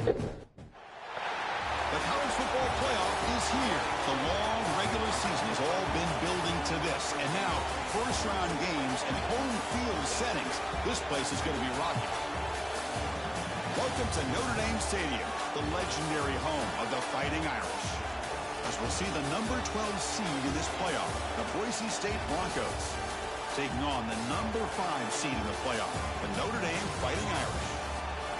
The college football playoff is here. The long regular season has all been building to this. And now, first-round games and home field settings. This place is going to be rocking. Welcome to Notre Dame Stadium, the legendary home of the Fighting Irish. As we'll see the number 12 seed in this playoff, the Boise State Broncos, taking on the number 5 seed in the playoff, the Notre Dame Fighting Irish.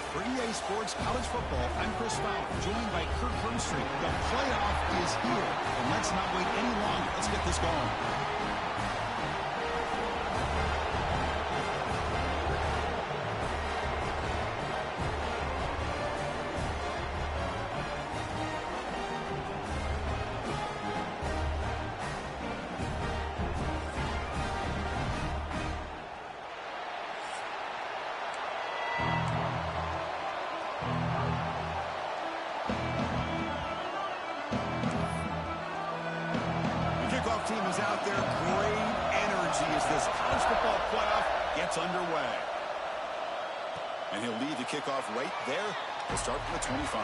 For EA Sports College Football, I'm Chris Fowler, joined by Kirk Herbstreit. The playoff is here, and let's not wait any longer. Let's get this going. Team is out there. Great energy as this college football playoff gets underway. And he'll lead the kickoff right there. He'll start from the 25.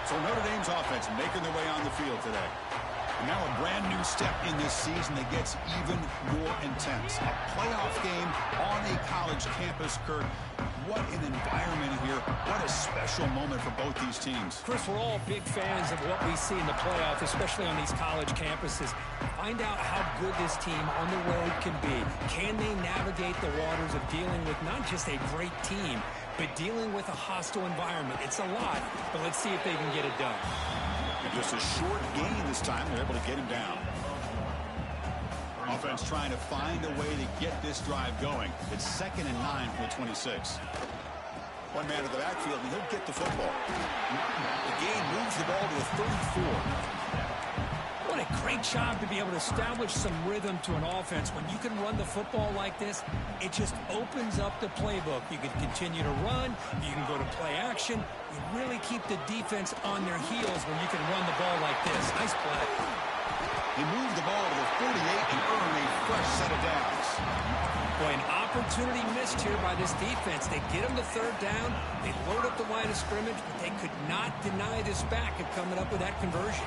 So Notre Dame's offense making their way on the field today. And now a brand new step in this season that gets even more intense. A playoff game on a college campus, Kurt. What an environment here. What a special moment for both these teams. Chris, we're all big fans of what we see in the playoff, especially on these college campuses. Find out how good this team on the road can be. Can they navigate the waters of dealing with not just a great team, but dealing with a hostile environment? It's a lot, but let's see if they can get it done. And just a short gain this time. They're able to get him down. Offense trying to find a way to get this drive going. It's 2nd and 9 from the 26. One man in the backfield, and he'll get the football. The gain moves the ball to the 34. What a great job to be able to establish some rhythm to an offense. When you can run the football like this, it just opens up the playbook. You can continue to run. You can go to play action. You really keep the defense on their heels when you can run the ball like this. Nice play. He moved the ball to the 48 and earned a fresh set of downs. Boy, an opportunity missed here by this defense. They get him the 3rd down. They load up the line of scrimmage, but they could not deny this back of coming up with that conversion.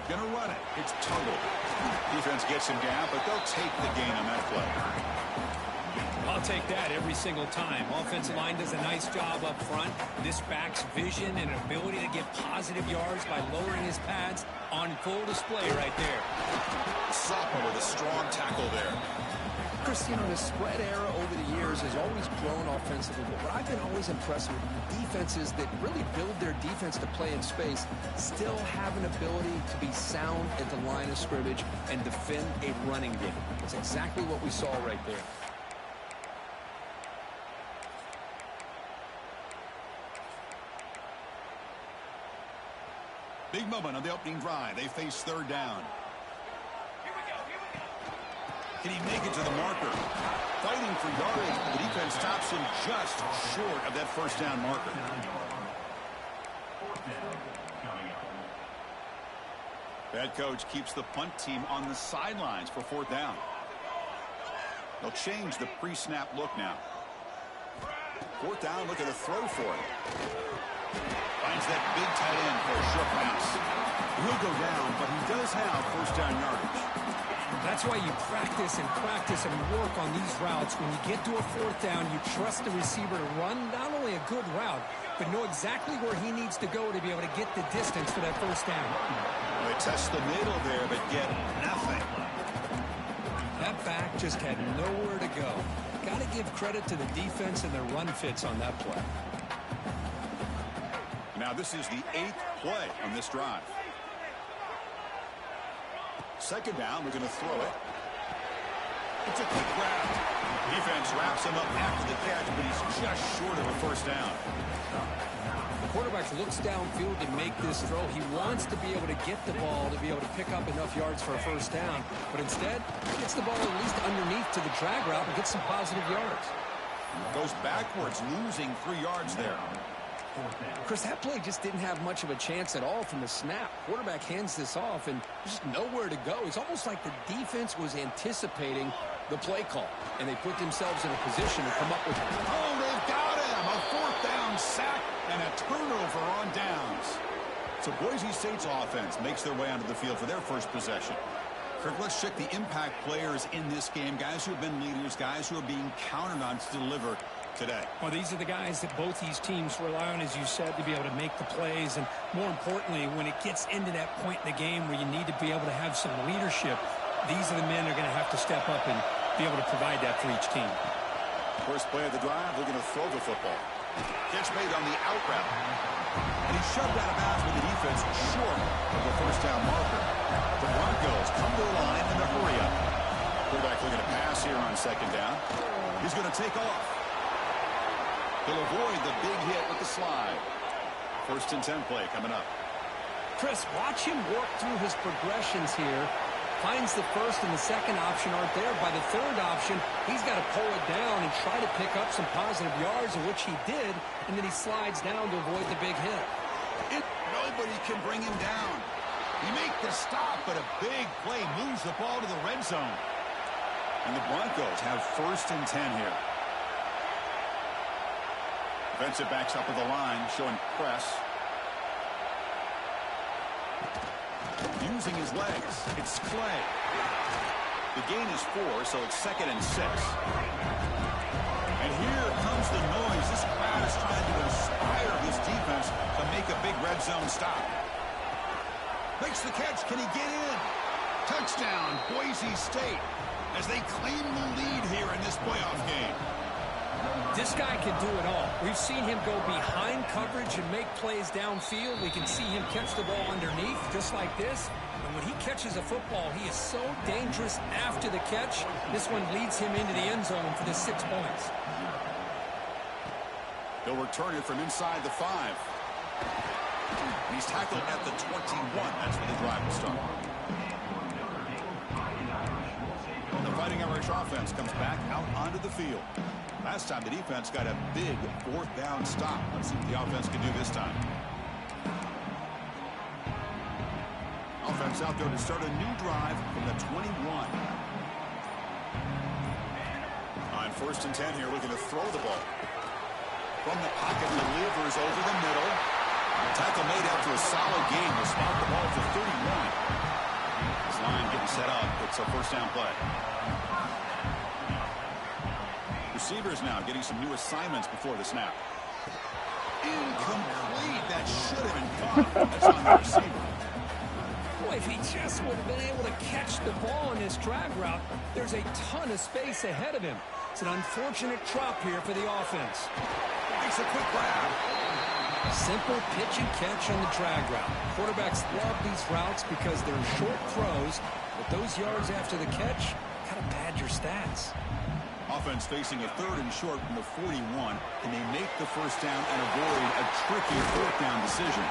Gonna run it. It's Tuttle. Defense gets him down, but they'll take the gain on that play. I'll take that every single time. Offensive line does a nice job up front. This back's vision and ability to get positive yards by lowering his pads on full display right there. Sophomore with a strong tackle there. Chris, you know, the spread era over the years has always grown offensively, but what I've been always impressed with defenses that really build their defense to play in space still have an ability to be sound at the line of scrimmage and defend a running game. It's exactly what we saw right there. Big moment on the opening drive. They face 3rd down. Can he make it to the marker? Fighting for yardage, but the defense stops him just short of that 1st down marker. Head coach keeps the punt team on the sidelines for 4th down. They'll change the pre-snap look now. 4th down, look at the throw for it. Finds that big tight end for a short pass. He'll go down, but he does have 1st down yardage. That's why you practice and work on these routes. When you get to a 4th down, you trust the receiver to run not only a good route, but know exactly where he needs to go to be able to get the distance for that 1st down. Well, they test the middle there, but get nothing. That back just had nowhere to go. Got to give credit to the defense and their run fits on that play. Now this is the 8th play on this drive. 2nd down, we're going to throw it. It's a quick grab. Defense wraps him up after the catch, but he's just short of a 1st down. The quarterback looks downfield to make this throw. He wants to be able to get the ball to be able to pick up enough yards for a 1st down, but instead, he gets the ball at least underneath to the drag route and gets some positive yards. Goes backwards, losing 3 yards there. Chris, that play just didn't have much of a chance at all from the snap. Quarterback hands this off, and there's just nowhere to go. It's almost like the defense was anticipating the play call, and they put themselves in a position to come up with it. Oh, they've got him! A 4th down down, sack, and a turnover on downs. So Boise State's offense makes their way onto the field for their first possession. Kirk, let's check the impact players in this game, guys who have been leaders, guys who are being counted on to deliver today. Well, these are the guys that both these teams rely on, as you said, to be able to make the plays. And more importantly, when it gets into that point in the game where you need to be able to have some leadership, these are the men that are going to have to step up and be able to provide that for each team. First play of the drive, they're going to throw the football. Catch made on the out route. And he's shoved out of bounds with the defense short of the first down marker. The Broncos come to the line in a hurry up. Quarterback looking to pass here on second down. He's going to take off. He'll avoid the big hit with the slide. First and 10 play coming up. Chris, watch him work through his progressions here. Finds the first and the second option aren't there. By the third option, he's got to pull it down and try to pick up some positive yards, of which he did, and then he slides down to avoid the big hit. Nobody can bring him down. He makes the stop, but a big play moves the ball to the red zone. And the Broncos have first and 10 here. Defensive backs up with the line, showing press. Using his legs, it's Clay. The gain is 4, so it's second and 6. And here comes the noise. This crowd is trying to inspire this defense to make a big red zone stop. Makes the catch. Can he get in? Touchdown, Boise State, as they claim the lead here in this playoff game. This guy can do it all. We've seen him go behind coverage and make plays downfield. We can see him catch the ball underneath, just like this. And when he catches a football, he is so dangerous after the catch. This one leads him into the end zone for the 6 points. He'll return it from inside the 5. He's tackled at the 21. That's where the drive will start. The Fighting Irish offense comes back out onto the field. Last time the defense got a big fourth down stop. Let's see what the offense can do this time. Offense out there to start a new drive from the 21. On first and 10 here, looking to throw the ball. From the pocket, delivers over the middle. Tackle made after a solid game to spot the ball to 31. This line getting set up. It's a first down play. Receivers now getting some new assignments before the snap. Incomplete. That should have been caught. That's on the receiver. Boy, if he just would have been able to catch the ball in this drag route, there's a ton of space ahead of him. It's an unfortunate drop here for the offense. Makes a quick grab. Simple pitch and catch on the drag route. Quarterbacks love these routes because they're short throws, but those yards after the catch kind of pad your stats. Offense facing a third and short from the 41. Can they make the first down and avoid a tricky fourth down decision?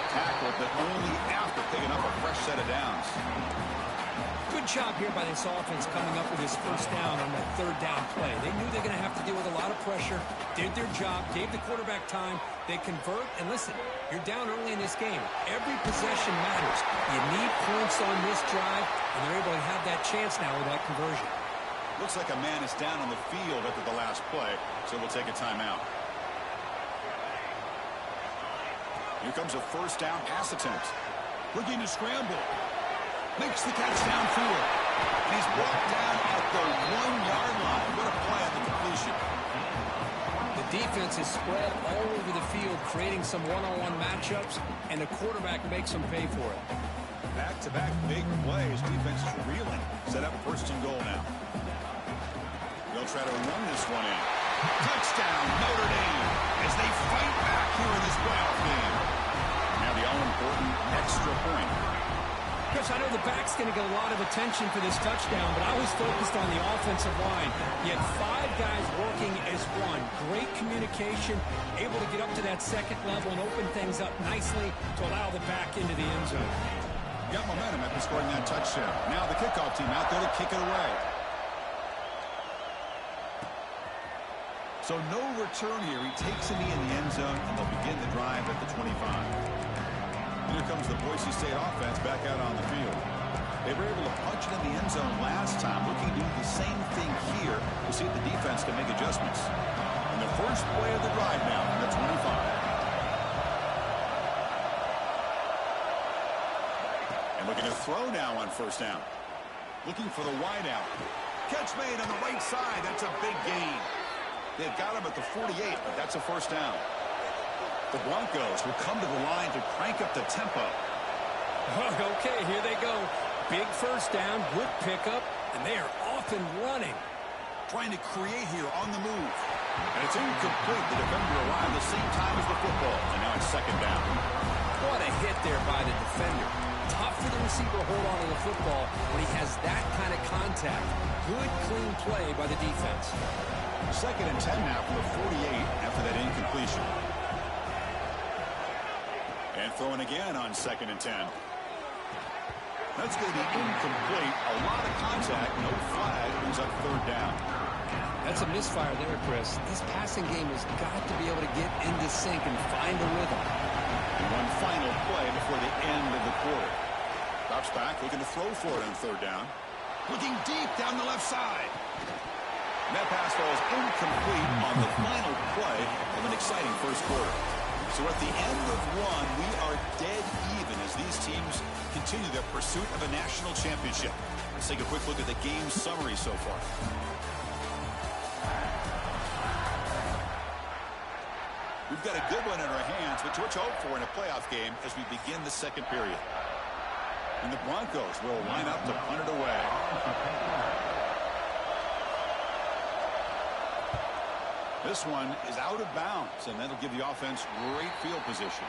Tackle, but only after picking up a fresh set of downs. Good job here by this offense coming up with this first down on that third down play. They knew they're going to have to deal with a lot of pressure, did their job, gave the quarterback time. They convert, and listen, you're down early in this game. Every possession matters. You need points on this drive, and they're able to have that chance now with that conversion. Looks like a man is down on the field after the last play, so we'll take a timeout. Here comes a first down pass attempt. Looking to scramble. Makes the catch downfield. And he's brought down at the 1-yard line. What a play on the completion. The defense is spread all over the field, creating some one-on-one matchups, and the quarterback makes them pay for it. Back-to-back big plays. Defense is reeling. Set up first and goal now. They'll try to run this one in. Touchdown, Notre Dame, as they fight back here in this playoff game. Now the all-important extra point. Chris, I know the back's going to get a lot of attention for this touchdown, but I was focused on the offensive line. You had 5 guys working as one. Great communication, able to get up to that second level and open things up nicely to allow the back into the end zone. Got momentum after scoring that touchdown. Now the kickoff team out there to kick it away. So no return here. He takes it in the end zone, and they'll begin the drive at the 25. Here comes the Boise State offense back out on the field. They were able to punch it in the end zone last time. Looking to do the same thing here. We'll see if the defense can make adjustments. And the First play of the drive now from the 25. And looking to throw now on first down. Looking for the wide out. Catch made on the right side. That's a big gain. They've got him at the 48, but that's a first down. The Broncos will come to the line to crank up the tempo. Okay, here they go. Big first down, good pickup, and they are off and running. Trying to create here on the move. And it's incomplete. The defender arrived the same time as the football. And now it's second down. What a hit there by the defender. Tough for the receiver to hold on to the football when he has that kind of contact. Good, clean play by the defense. Second and 10 now from the 48 after that incompletion. And throwing again on second and 10. That's going to be incomplete. A lot of contact, no flag, brings up third down. That's a misfire there, Chris. This passing game has got to be able to get into sync and find a rhythm. And one final play before the end of the quarter. Drops back, looking to throw for it on third down. Looking deep down the left side. And that pass falls incomplete on the final play of an exciting first quarter. So at the end of one, we are dead even as these teams continue their pursuit of a national championship. Let's take a quick look at the game summary so far. We've got a good one in our hands, but what to hope for in a playoff game as we begin the second period. And the Broncos will line up to punt it away. This one is out of bounds, and that'll give the offense great field position.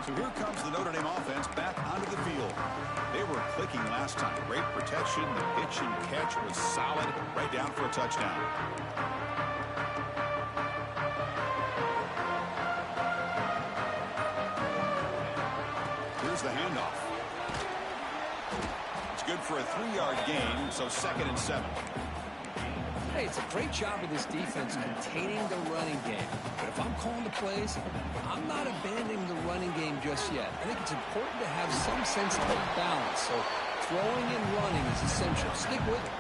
So here comes the Notre Dame offense back onto the field. They were clicking last time. Great protection. The pitch and catch was solid. Right down for a touchdown. Here's the handoff. It's good for a 3-yard gain, so second and 7. Hey, it's a great job of this defense containing the running game. But if I'm calling the plays, I'm not abandoning the running game just yet. I think it's important to have some sense of balance. So throwing and running is essential. Stick with it.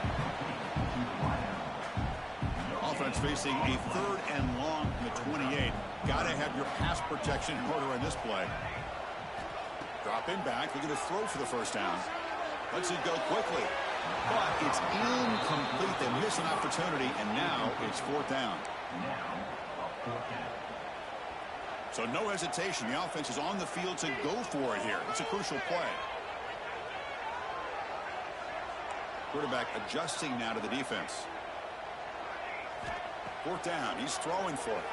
Offense facing a third and long from the 28. Got to have your pass protection in order in this play. Drop in back. They're going to throw for the first down. Lets it go quickly. But it's incomplete. They miss an opportunity, and now it's fourth down. So no hesitation. The offense is on the field to go for it here. It's a crucial play. Quarterback adjusting now to the defense. Fourth down. He's throwing for it.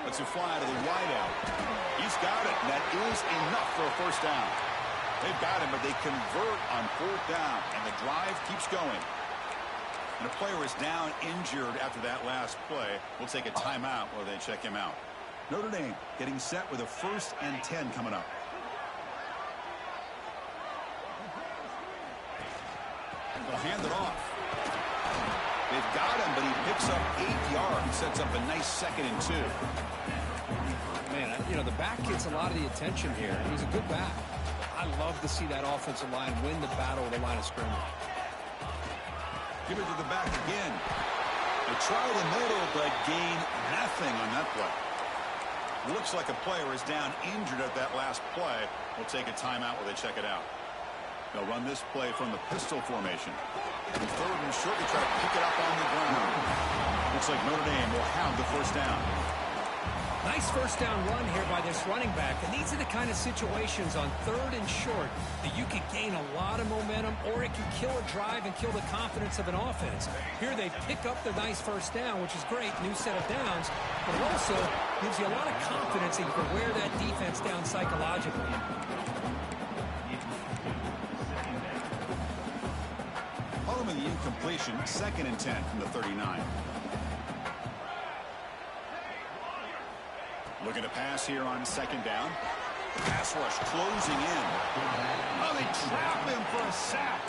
Lets it fly to the wideout. He's got it. And that is enough for a first down. They've got him, but they convert on fourth down, and the drive keeps going. And a player is down injured after that last play. We'll take a timeout while they check him out. Notre Dame getting set with a 1st and 10 coming up. They'll hand it off. They've got him, but he picks up 8 yards. Sets up a nice 2nd and 2. Man, you know, the back gets a lot of the attention here. He's a good back. I love to see that offensive line win the battle at the line of scrimmage. Give it to the back again. They try the middle, but gain nothing on that play. Looks like a player is down injured at that last play. We'll take a timeout while they check it out. They'll run this play from the pistol formation. And third and short, they try to pick it up on the ground. Looks like Notre Dame will have the first down. Nice first down run here by this running back. And these are the kind of situations on third and short that you can gain a lot of momentum, or it can kill a drive and kill the confidence of an offense. Here they pick up the nice first down, which is great, new set of downs, but it also gives you a lot of confidence that you can wear that defense down psychologically. Following the incompletion, 2nd and 10 from the 39. Looking to pass here on 2nd down. Pass rush closing in. Oh, they trap him for a sack.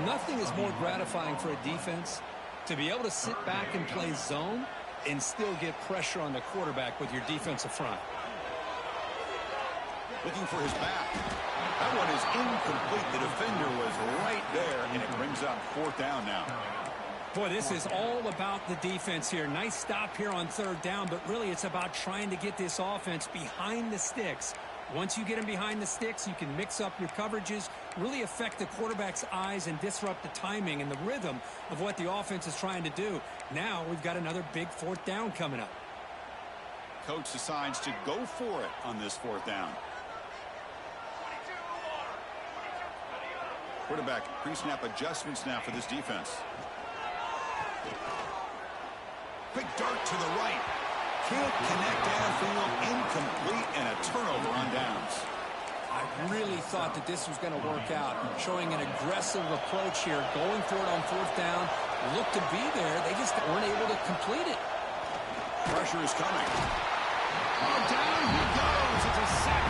Nothing is more gratifying for a defense to be able to sit back and play zone and still get pressure on the quarterback with your defensive front. Looking for his back. That one is incomplete. The defender was right there, and it brings up 4th down now. Boy, this is all about the defense here. Nice stop here on third down, but really it's about trying to get this offense behind the sticks. Once you get them behind the sticks, you can mix up your coverages, really affect the quarterback's eyes and disrupt the timing and the rhythm of what the offense is trying to do. Now we've got another big fourth down coming up. Coach decides to go for it on this fourth down. Quarterback pre-snap adjustments now for this defense. Quick dart to the right. Can't connect downfield, incomplete, and a turnover on downs. I really thought that this was going to work out, showing an aggressive approach here, going for it on fourth down. Looked to be there. They just weren't able to complete it. Pressure is coming. Oh, down he goes. It's a sack.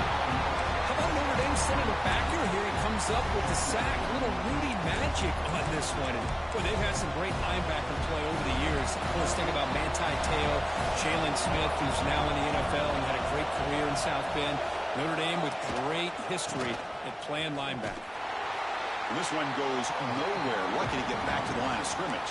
How about Notre Dame sending it back here? Here he comes up with the sack. A little Rudy magic on this one. And, boy, they've had some great linebacker play over the years. Of course, think about Manti Te'o, Jalen Smith, who's now in the NFL and had a great career in South Bend. Notre Dame with great history at playing linebacker. And this one goes nowhere. Lucky to get back to the line of scrimmage.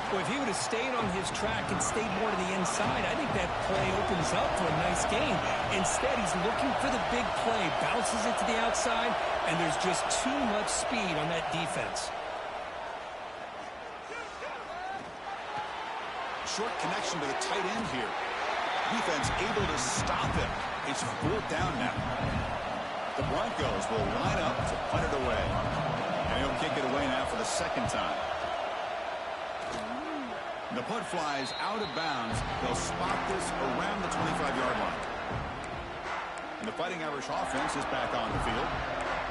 Well, if he would have stayed on his track and stayed more to the inside, I think that play opens up for a nice gain. Instead, he's looking for the big play, bounces it to the outside, and there's just too much speed on that defense. Short connection to the tight end here. Defense able to stop him. It's fourth down now. The Broncos will line up to punt it away. And he'll kick it away now for the second time. The punt flies out of bounds. They'll spot this around the 25-yard line. And the Fighting Irish offense is back on the field.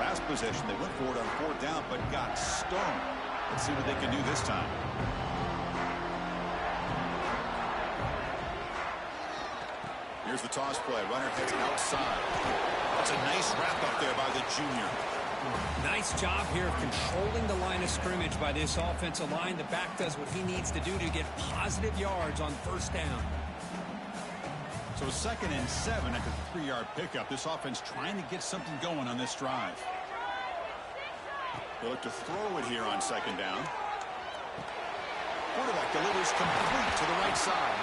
Last possession, they went for it on fourth down, but got stoned. Let's see what they can do this time. Here's the toss play. Runner heads outside. That's a nice wrap up there by the junior. Nice job here of controlling the line of scrimmage by this offensive line. The back does what he needs to do to get positive yards on first down. So 2nd and 7 after the 3-yard pickup. This offense trying to get something going on this drive. They look to throw it here on 2nd down. Quarterback delivers complete to the right side.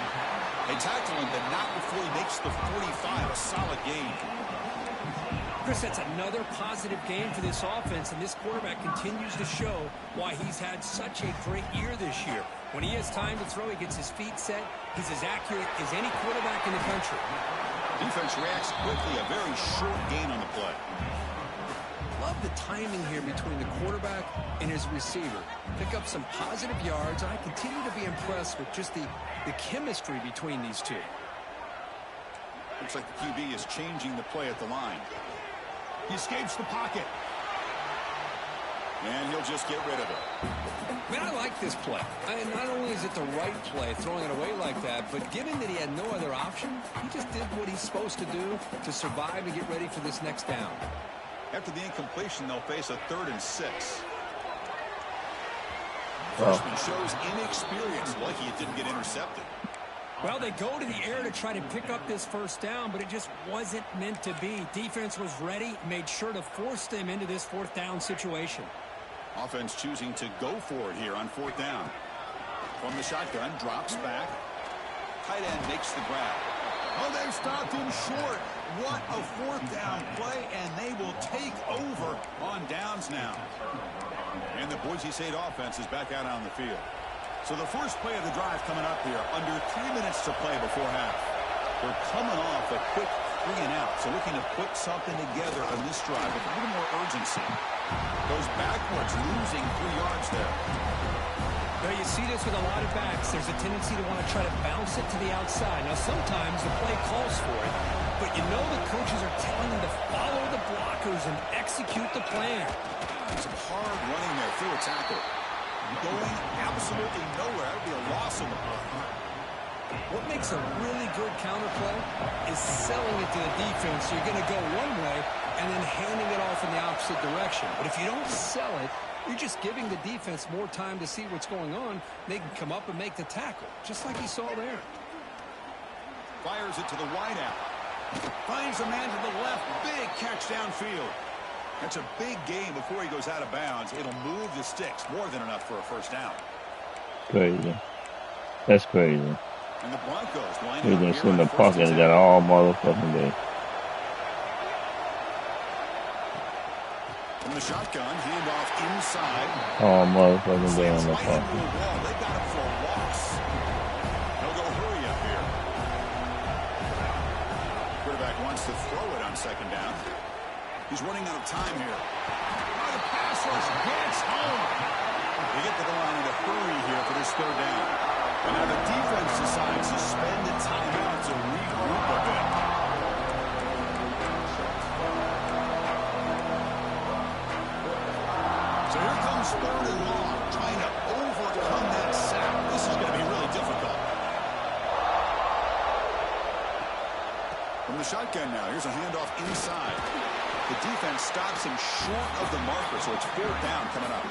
They tackle him, but not before he makes the 45. A solid gain. Chris, that's another positive game for this offense, and this quarterback continues to show why he's had such a great year this year. When he has time to throw, he gets his feet set. He's as accurate as any quarterback in the country. Defense reacts quickly. A very short gain on the play. Love the timing here between the quarterback and his receiver. Pick up some positive yards. I continue to be impressed with just the chemistry between these two. Looks like the QB is changing the play at the line. He escapes the pocket. And he'll just get rid of it. Man, I like this play. Not only is it the right play, throwing it away like that, but given that he had no other option, he just did what he's supposed to do to survive and get ready for this next down. After the incompletion, they'll face a 3rd and 6. Wow. Freshman shows inexperience. Lucky it didn't get intercepted. Well, they go to the air to try to pick up this first down, but it just wasn't meant to be. Defense was ready, made sure to force them into this fourth down situation. Offense choosing to go for it here on fourth down. From the shotgun, drops back. Tight end makes the grab. Oh, they've stopped him short. What a fourth down play, and they will take over on downs now. And the Boise State offense is back out on the field. So the first play of the drive coming up here, under 3 minutes to play before half. They're coming off a quick 3 and out, so looking to put something together on this drive with a little more urgency. Goes backwards, losing 3 yards there. Now you see this with a lot of backs. There's a tendency to want to try to bounce it to the outside. Now sometimes the play calls for it, but you know the coaches are telling them to follow the blockers and execute the plan. Some hard running there through a tackle. Going absolutely nowhere. That would be a loss of the play. What makes a really good counterplay is selling it to the defense. You're going to go one way and then handing it off in the opposite direction. But if you don't sell it, you're just giving the defense more time to see what's going on. They can come up and make the tackle, just like you saw there. Fires it to the wide out. Finds a man to the left. Big catch downfield. That's a big gain before he goes out of bounds. It'll move the sticks. More than enough for a first down. Crazy. That's crazy. And the Broncos line He's up been here sitting in on the first pocket and and 10. got all motherfucking day. From the shotgun, handoff inside. All motherfucking day Slants in the right into pocket. a wall. They got him for a loss. They'll go hurry up here. Quarterback wants to throw it on second down. He's running out of time here. Oh, the pass rush gets home. They get to the line in a hurry here for this third down. And now the defense decides to spend the timeout to regroup a bit. So here comes third and long, trying to overcome that sack. This is going to be really difficult. From the shotgun now, here's a handoff inside. The defense stops him short of the marker, so it's fourth down coming up.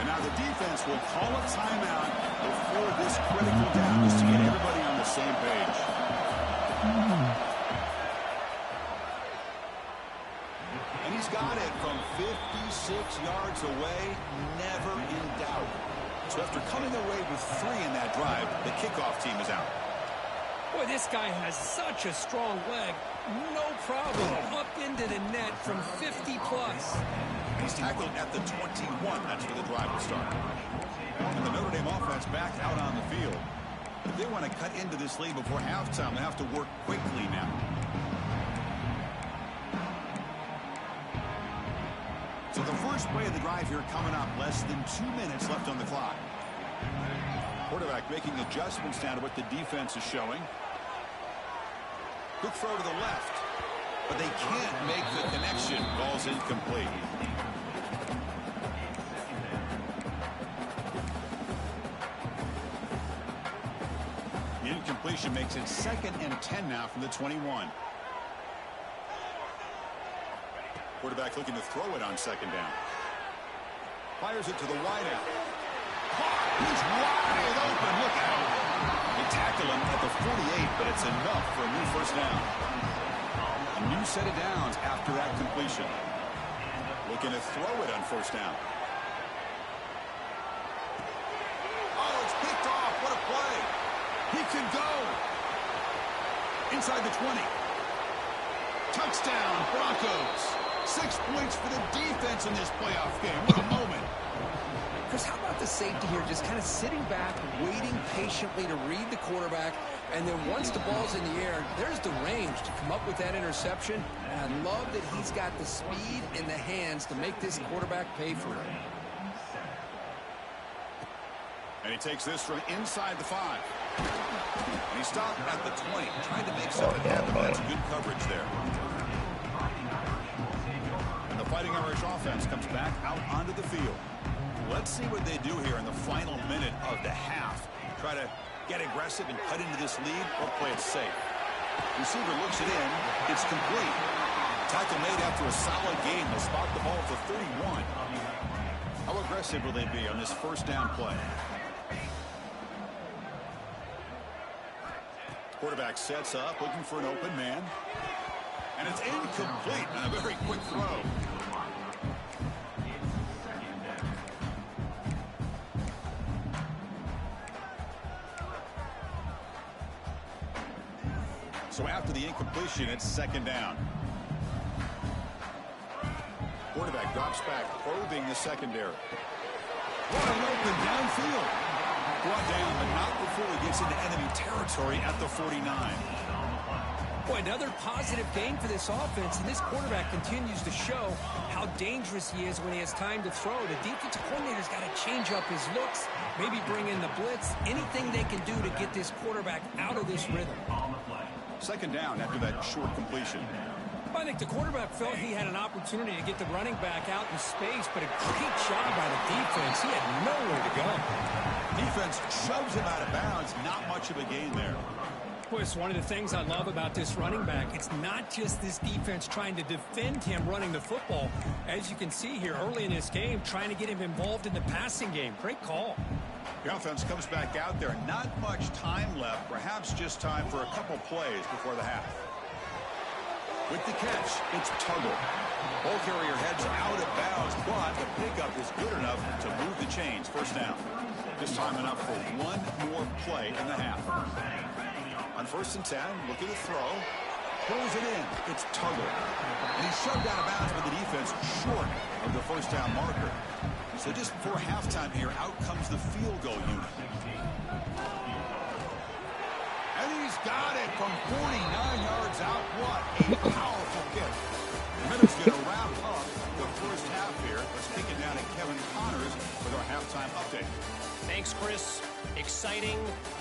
And now the defense will call a timeout before this critical down just to get everybody on the same page. And he's got it from 56 yards away, never in doubt. So after coming away with 3 in that drive, the kickoff team is out. Boy, this guy has such a strong leg. No problem. Up into the net from 50 plus. He's tackled at the 21. That's where the drive will start. And the Notre Dame offense back out on the field. If they want to cut into this lead before halftime, they have to work quickly now. So the first play of the drive here coming up. Less than 2 minutes left on the clock. Quarterback making adjustments down to what the defense is showing. Quick throw to the left. But they can't make the connection. Ball's incomplete. The incompletion makes it 2nd and 10 now from the 21. Quarterback looking to throw it on second down. Fires it to the wideout. He's wide open. Look out. They tackle him at the 48, but it's enough for a new first down. A new set of downs after that completion. Looking to throw it on first down. Oh, it's picked off. What a play. He can go. Inside the 20. Touchdown, Broncos. 6 points for the defense in this playoff game. What a moment. Chris, how about the safety here just kind of sitting back, waiting patiently to read the quarterback, and then once the ball's in the air, there's the range to come up with that interception. And I love that he's got the speed in the hands to make this quarterback pay for it. And he takes this from inside the 5. And he stopped at the 20, trying to make something happen. That's good coverage there. And the Fighting Irish offense comes back out onto the field. Let's see what they do here in the final minute of the half. Try to get aggressive and cut into this lead or play it safe. Receiver looks it in. It's complete. Tackle made after a solid game. They'll spot the ball at the 31. How aggressive will they be on this first down play? Quarterback sets up, looking for an open man. And it's incomplete on a very quick throw. So after the incompletion, it's second down. Quarterback drops back, probing the secondary. Wide open downfield. Brought down, but not before he gets into enemy territory at the 49. Boy, another positive game for this offense, and this quarterback continues to show how dangerous he is when he has time to throw. The defensive coordinator's got to change up his looks, maybe bring in the blitz, anything they can do to get this quarterback out of this rhythm. Second down after that short completion. I think the quarterback felt he had an opportunity to get the running back out in space, but a great job by the defense. He had nowhere to go. Defense shoves him out of bounds. Not much of a gain there. Boy, it's one of the things I love about this running back. It's not just this defense trying to defend him running the football. As you can see here early in this game, trying to get him involved in the passing game. Great call. The offense comes back out there. Not much time left. Perhaps just time for a couple plays before the half. With the catch, it's Tuggle. Ball carrier heads out of bounds, but the pickup is good enough to move the chains. First down. Just timing up for one more play in the half. On 1st and 10, look at the throw. Pulls it in. It's Tuggle. And he's shoved out of bounds by the defense short of the first down marker. So just before halftime here, out comes the field goal unit. And he's got it from 49 yards out. What a powerful kick. The Minutes going to wrap up the first half here. Let's kick it down to Kevin Connors with our halftime update. Thanks, Chris. Exciting,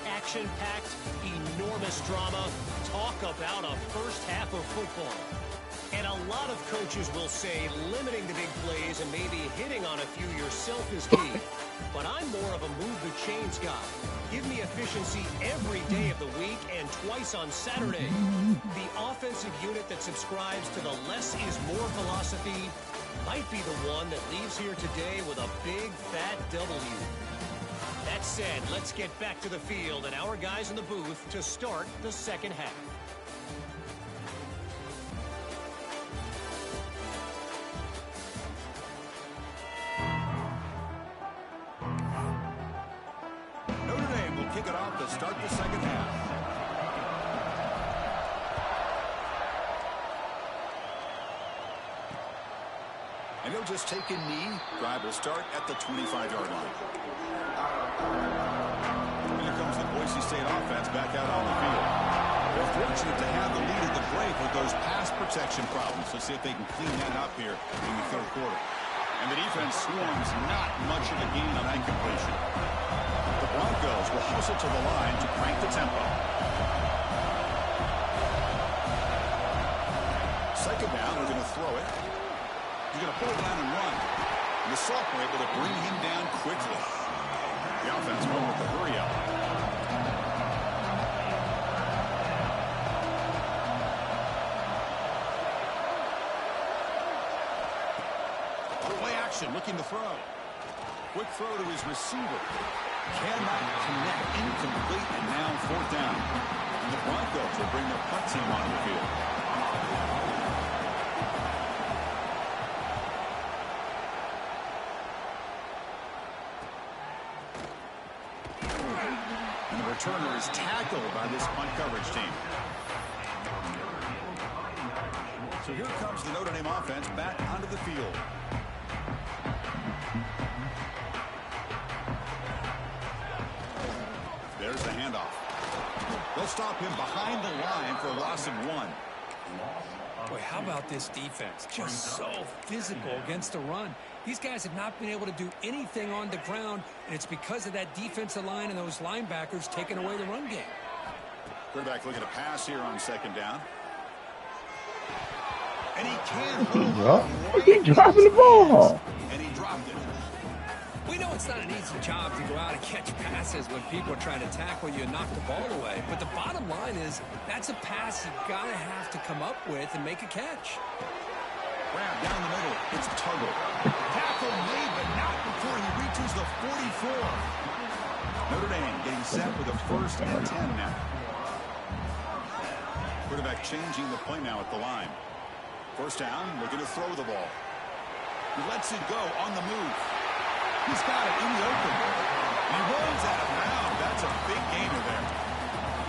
action-packed, enormous drama. Talk about a first half of football. And a lot of coaches will say limiting the big plays and maybe hitting on a few yourself is key. But I'm more of a move-the-chains guy. Give me efficiency every day of the week and twice on Saturday. The offensive unit that subscribes to the less is more philosophy might be the one that leaves here today with a big, fat W. That said, let's get back to the field and our guys in the booth to start the second half. Notre Dame will kick it off to start the second half. And he'll just take a knee. Drive will start at the 25-yard line. And here comes the Boise State offense back out on the field. They're fortunate to have the lead at the break with those pass protection problems. Let's see if they can clean that up here in the third quarter. And the defense swarms not much of a gain on that completion. The Broncos will hustle to the line to crank the tempo. Second down, they're going to throw it. He's going to pull it down and run. And the Sophomore able to bring him down quickly. The offense going with the hurry up. Play action, looking to throw. Quick throw to his receiver. Cannot connect, incomplete, and now 4th down. And the Broncos will bring their punt team onto the field. And the returner is tackled by this punt coverage team. So here comes the Notre Dame offense back onto the field. There's the handoff. They'll stop him behind the line for a loss of 1. Boy, how about this defense? Just so physical against the run. These guys have not been able to do anything on the ground, and it's because of that defensive line and those linebackers taking away the run game. Quarterback looking to pass here on 2nd down. And he can hold on. He's dropping the ball. And he dropped it. We know it's not an easy job to go out and catch passes when people are trying to tackle you and knock the ball away. But the bottom line is that's a pass you gotta have to come up with and make a catch. Grab down the middle. It's Tuggle. Tackle made, but not before he reaches the 44. Notre Dame getting set with a 1st and 10 now. Quarterback changing the play now at the line. 1st down, looking to throw the ball. He lets it go on the move. He's got it in the open. He rolls out of bounds. That's a big gainer there.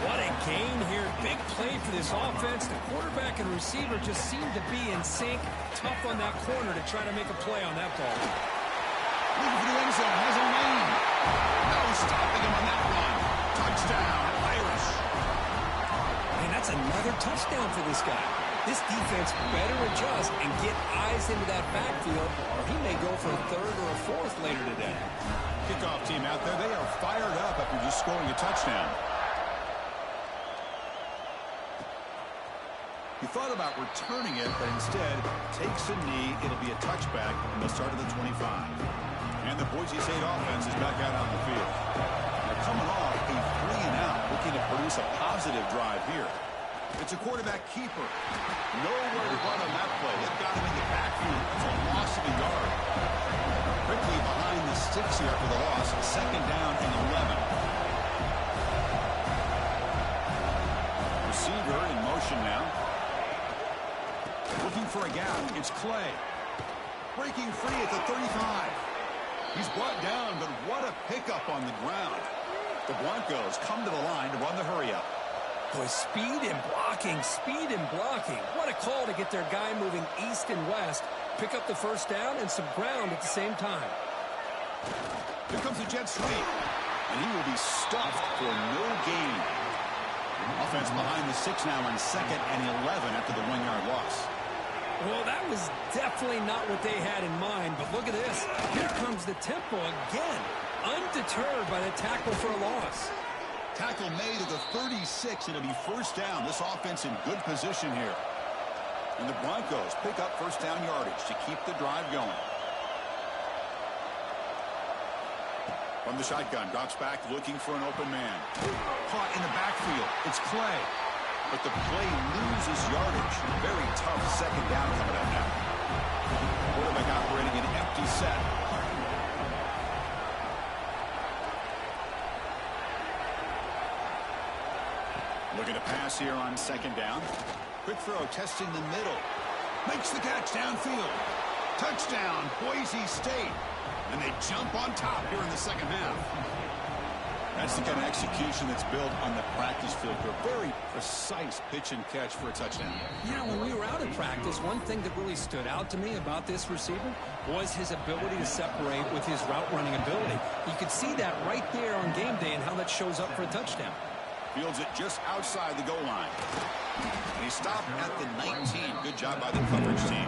What a gain here. Big play for this offense. The quarterback and receiver just seem to be in sync. Tough on that corner to try to make a play on that ball. Looking for the end zone. Has a lane. No stopping him on that run. Touchdown, Irish. And that's another touchdown for this guy. This defense better adjust and get eyes into that backfield, or he may go for a 3rd or a 4th later today. Kickoff team out there. They are fired up after just scoring a touchdown. He thought about returning it, but instead takes a knee. It'll be a touchback, and they'll start at the 25. And the Boise State offense is back out on the field. They're coming off a 3-and-out, looking to produce a positive drive here. It's a quarterback keeper. Nowhere to run on that play. They've got him in the backfield. That's a loss of a yard. Quickly behind the sticks here for the loss. 2nd down and 11. Receiver in motion now. Looking for a gap. It's Clay. Breaking free at the 35. He's brought down, but what a pickup on the ground. The Broncos come to the line to run the hurry-up. Boy, speed and blocking, speed and blocking. What a call to get their guy moving east and west, pick up the first down and some ground at the same time. Here comes the jet sweep, and he will be stuffed for no gain. Offense behind the 6 now on 2nd and 11 after the 1-yard loss. Well, that was definitely not what they had in mind, but look at this. Here comes the tempo again, undeterred by the tackle for a loss. Tackle made at the 36, and it'll be first down. This offense in good position here. And the Broncos pick up first down yardage to keep the drive going. From the shotgun, drops back looking for an open man. Caught in the backfield. It's Clay. But the play loses yardage. Very tough second down coming up now. Quarterback operating an empty set. Looking to pass here on 2nd down. Quick throw, testing the middle. Makes the catch downfield. Touchdown, Boise State. And they jump on top here in the second half. That's the kind of execution that's built on the practice field. A very precise pitch and catch for a touchdown. Yeah, when we were out of practice, one thing that really stood out to me about this receiver was his ability to separate with his route running ability. You could see that right there on game day and how that shows up for a touchdown. Fields it just outside the goal line. And he stopped at the 19. Good job by the coverage team.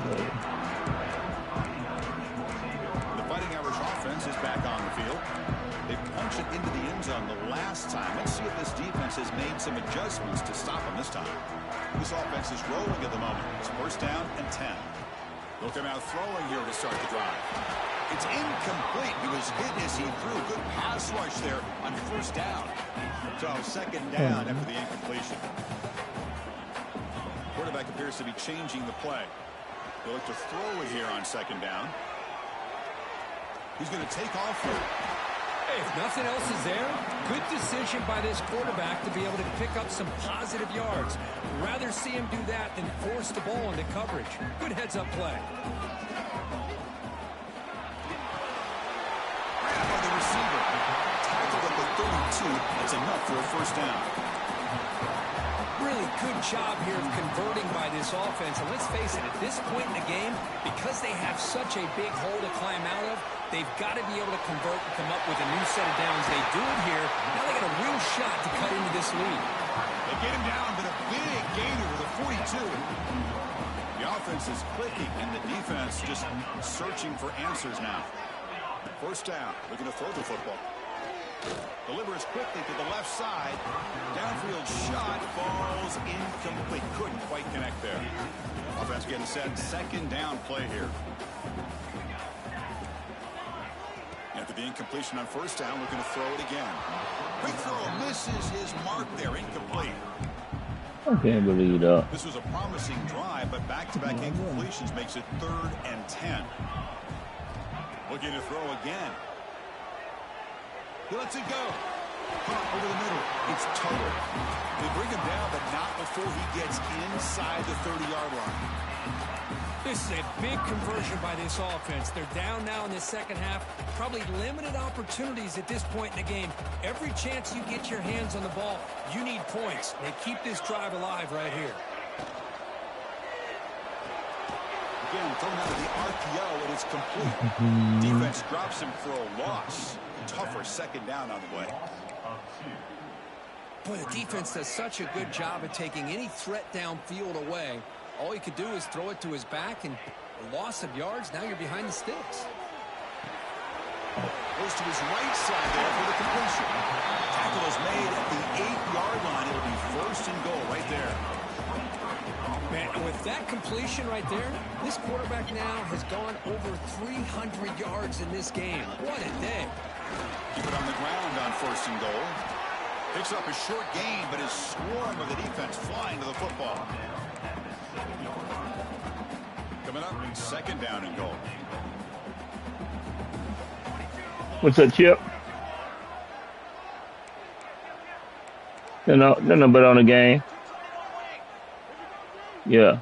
The Fighting Irish offense is back on the field. They punched it into the end zone the last time. Let's see if this defense has made some adjustments to stop them this time. This offense is rolling at the moment. It's first down and 10. They'll come out throwing here to start the drive. It's incomplete. He was hit as he threw. Good pass rush there on first down. So 2nd down after the incompletion. Quarterback appears to be changing the play. They'll look to throw it here on 2nd down. He's going to take off here. Hey, if nothing else is there, good decision by this quarterback to be able to pick up some positive yards. Rather see him do that than force the ball into coverage. Good heads-up play. By the receiver. Tackled at the 32. That's enough for a first down. Really good job here of converting by this offense. And let's face it, at this point in the game, because they have such a big hole to climb out of, they've got to be able to convert and come up with a new set of downs. They do it here. Now they got a real shot to cut into this lead. They get him down, but a big gain over the 42. The offense is clicking, and the defense just searching for answers now. First down, looking to throw the football. Delivers quickly to the left side. Downfield shot falls incomplete. Couldn't quite connect there. Offense getting set. 2nd down play here. After the incompletion on first down, looking to throw it again. Quick throw misses his mark there. Incomplete. I can't believe that. This was a promising drive, but back-to-back incompletions makes it 3rd and 10. Looking to throw again. He lets it go. Caught over the middle. It's Tuttle. They bring him down, but not before he gets inside the 30-yard line. This is a big conversion by this offense. They're down now in the second half. Probably limited opportunities at this point in the game. Every chance you get your hands on the ball, you need points. They keep this drive alive right here. Again, thrown out of the RPO, and it's complete. Defense drops him for a loss. Tougher 2nd down on the way. Boy, the defense does such a good job of taking any threat downfield away. All he could do is throw it to his back, and a loss of yards, now you're behind the sticks. Goes to his right side there for the completion. Tackle is made at the 8-yard line. It'll be 1st and goal right there. Man, with that completion right there, this quarterback now has gone over 300 yards in this game. What a day. Keep it on the ground on 1st and goal. Picks up a short gain, but his swarm of the defense flying to the football. Coming up, 2nd down and goal. What's that, Chip? They're not bet on the game. Yeah.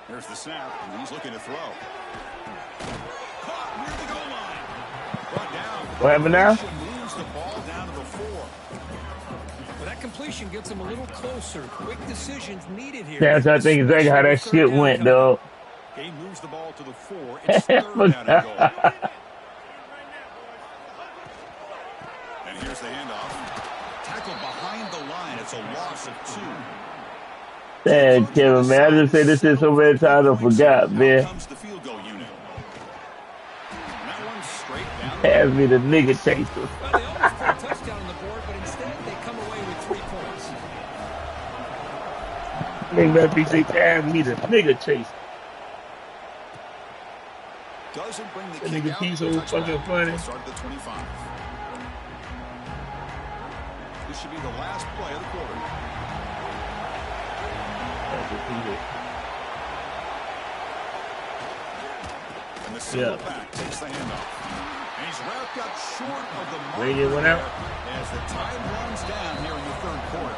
There's the snap, and he's looking to throw. Caught near the goal line. Brought What happened now? Moves the ball down to the 4. Well, that completion gets him a little closer. Quick decisions needed here. That's I think exactly how that shit went, though. Game moves the ball to the 4. It's 3rd down and goal. And here's the handoff. Tackled behind the line. It's a loss of 2. Damn, Kevin, man. I just say this shit so many times I forgot, man. Comes the field goal unit. That one's straight down. Pass me the nigga chaser. Well, they almost put a touchdown on the board, but instead they come away with 3 points. Nigga, that be say, pass me the nigga chaser. Doesn't bring the That kick nigga out. P so fucking funny. Start at the 25. This should be the last play of the quarter. And the silverback takes the handoff. And he's wrapped up short of the mark went out as the time runs down here in the 3rd quarter.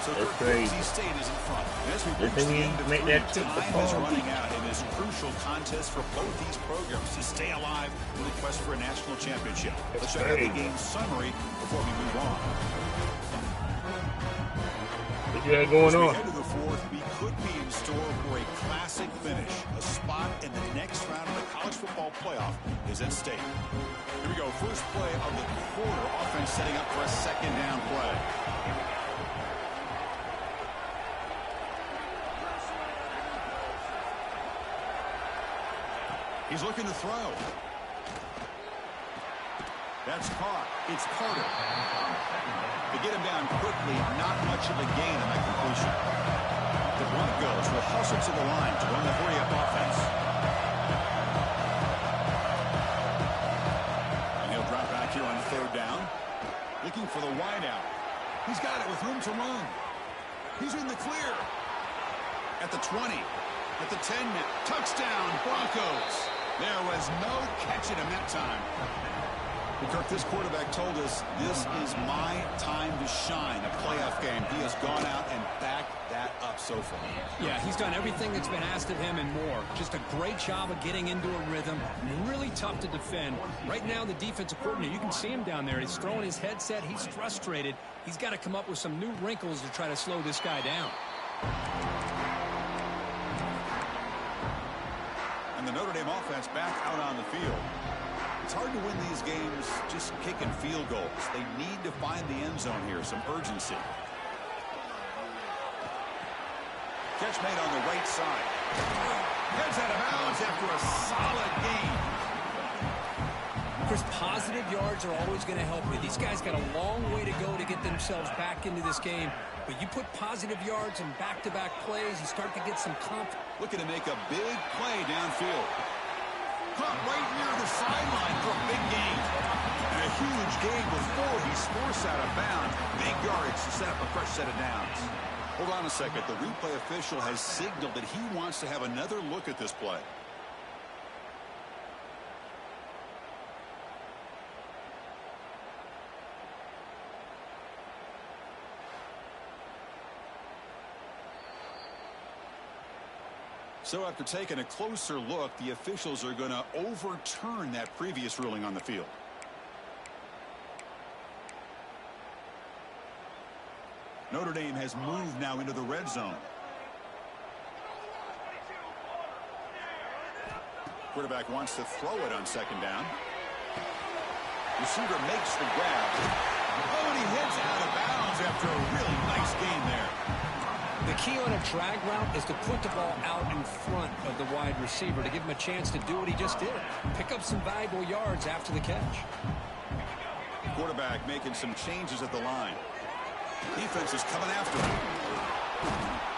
So that's crazy. State is in front. As we Good thing he didn't make that tip time is running out in this crucial contest for both these programs to stay alive in the quest for a national championship. Let's check out the game summary before we move on. What you got going on? Head to the 4th, we could be in store for a classic finish. A spot in the next round of the college football playoff is at stake. Here we go. First play of the quarter. Offense setting up for a 2nd down play. He's looking to throw. That's caught. It's Carter. To get him down quickly, not much of a gain on that completion. The Broncos will hustle to the line to run the hurry-up offense. And he'll drop back here on 3rd down. Looking for the wideout. He's got it with room to run. He's in the clear. At the 20. At the 10 now. Touchdown, Broncos. There was no catching him that time. Well, Kirk, this quarterback told us this is my time to shine, a playoff game. He has gone out and backed that up so far. Yeah, he's done everything that's been asked of him and more. Just a great job of getting into a rhythm. Really tough to defend. Right now, the defensive coordinator, you can see him down there. He's throwing his headset. He's frustrated. He's got to come up with some new wrinkles to try to slow this guy down. And the Notre Dame offense back out on the field. It's hard to win these games just kicking field goals. They need to find the end zone here, some urgency. Catch made on the right side. Heads out of bounds after a solid gain. Chris, positive yards are always going to help you. These guys got a long way to go to get themselves back into this game. But you put positive yards in back-to-back plays, you start to get some confidence. Looking to make a big play downfield. Caught right near the sideline for a big gain. And a huge gain before he's forced out of bounds. Big yardage to set up a fresh set of downs. Hold on a second. The replay official has signaled that he wants to have another look at this play. So after taking a closer look, the officials are going to overturn that previous ruling on the field. Notre Dame has moved now into the red zone. Quarterback wants to throw it on 2nd down. Receiver makes the grab. Oh, and he heads out of bounds after a really nice gain there. The key on a drag route is to put the ball out in front of the wide receiver to give him a chance to do what he just did. Pick up some valuable yards after the catch. Quarterback making some changes at the line. Defense is coming after him.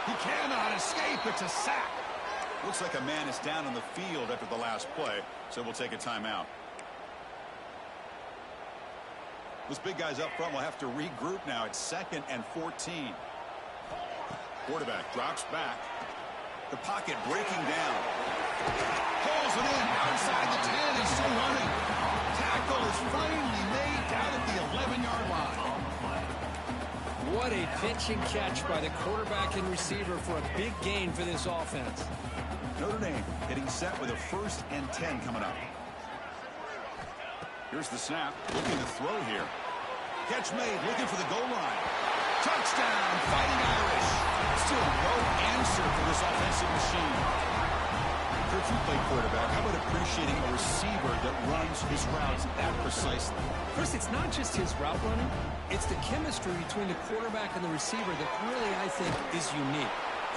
He cannot escape. It's a sack. Looks like a man is down on the field after the last play, so we'll take a timeout. Those big guys up front will have to regroup now. It's 2nd and 14. Quarterback drops back. The pocket breaking down. Pulls it in outside the 10 and still running. Tackle is finally made down at the 11-yard line. What a pitch and catch by the quarterback and receiver for a big gain for this offense. Notre Dame getting set with a 1st and 10 coming up. Here's the snap. Looking to throw here. Catch made. Looking for the goal line. Touchdown, Fighting Irish. Still no answer for this offensive machine. If you play quarterback, how about appreciating a receiver that runs his routes that precisely? Chris, it's not just his route running. It's the chemistry between the quarterback and the receiver that really, I think, is unique.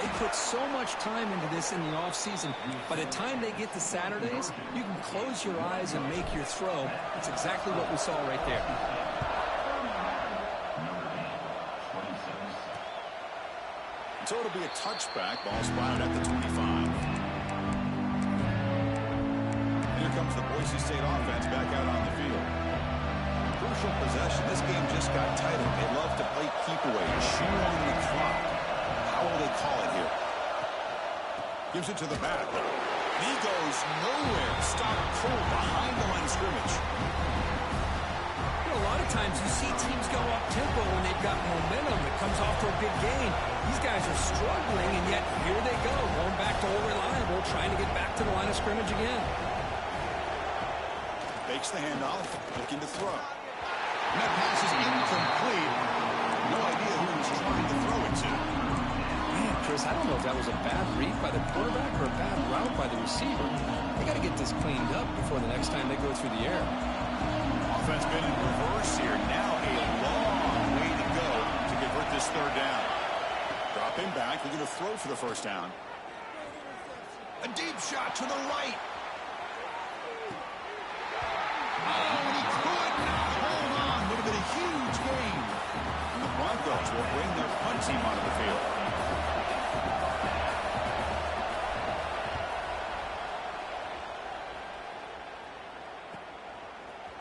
They put so much time into this in the offseason. By the time they get to Saturdays, you can close your eyes and make your throw. That's exactly what we saw right there. So it'll be a touchback. Ball spotted at the 25. Here comes the Boise State offense back out on the field. Crucial possession. This game just got tighter. They love to play keep away, chew on the clock. How will they call it here? Gives it to the back. He goes nowhere. Stop cold behind the line of scrimmage. A lot of times you see teams go up-tempo when they've got momentum that comes off to a big gain. These guys are struggling, and yet here they go, going back to old reliable, trying to get back to the line of scrimmage again. Fakes the handoff, looking to throw. And that pass is incomplete. No idea who he's trying to throw it to. Man, Chris, I don't know if that was a bad read by the quarterback or a bad route by the receiver. They got to get this cleaned up before the next time they go through the air. Offense been in reverse here. Now a long way to go to convert this third down. Drop him back. We're going to throw for the first down. A deep shot to the right. Oh, and he could not hold on. Would have been a huge gain. And the Broncos will bring their punt team onto the field.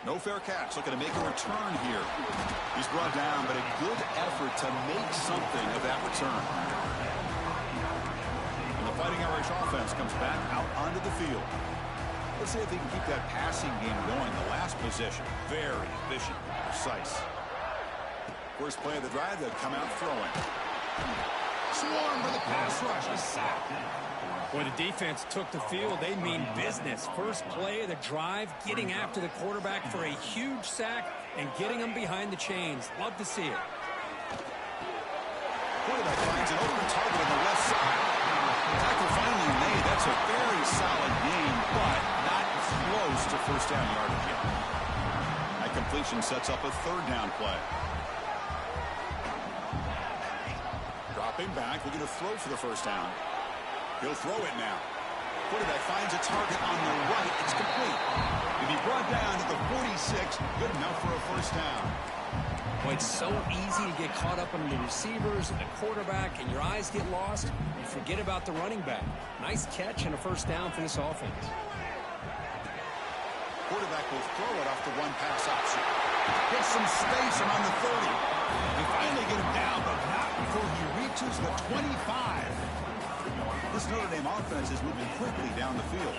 No fair catch. Looking to make a return here. He's brought down, but a good effort to make something of that return. And the Fighting Irish offense comes back out onto the field. Let's see if they can keep that passing game going. The last possession, very efficient, precise. First play of the drive, they'll come out throwing. Swarm for the pass rush. A sack. Boy, the defense took the field. They mean business. First play of the drive, getting after the quarterback for a huge sack and getting him behind the chains. Love to see it. Quarterback finds an open target on the left side. Tackle finally made. That's a very solid game, but not close to first down yardage yet. That completion sets up a third down play. Dropping back. We're going to throw for the first down. He'll throw it now. Quarterback finds a target on the right. It's complete. He'll be brought down at the 46. Good enough for a first down. Boy, it's so easy to get caught up on the receivers and the quarterback, and your eyes get lost. You forget about the running back. Nice catch and a first down for this offense. Quarterback will throw it off the one-pass option. Gets some space around the 30. They finally get him down, but not before he reaches the 25. This Notre Dame offense is moving quickly down the field.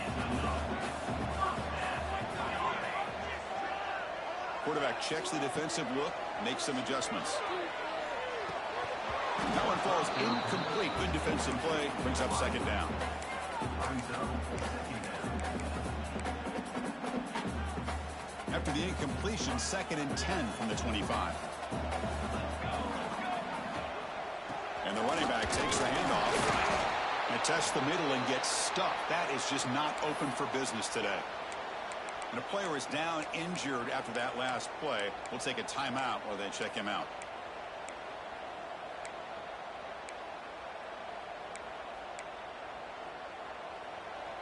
Quarterback checks the defensive look, makes some adjustments. That one falls incomplete. Good defensive play, brings up second down. After the incompletion, 2nd and 10 from the 25. And the running back takes the handoff. And tests the middle and gets stuck. That is just not open for business today. And a player is down injured after that last play. We'll take a timeout while they check him out.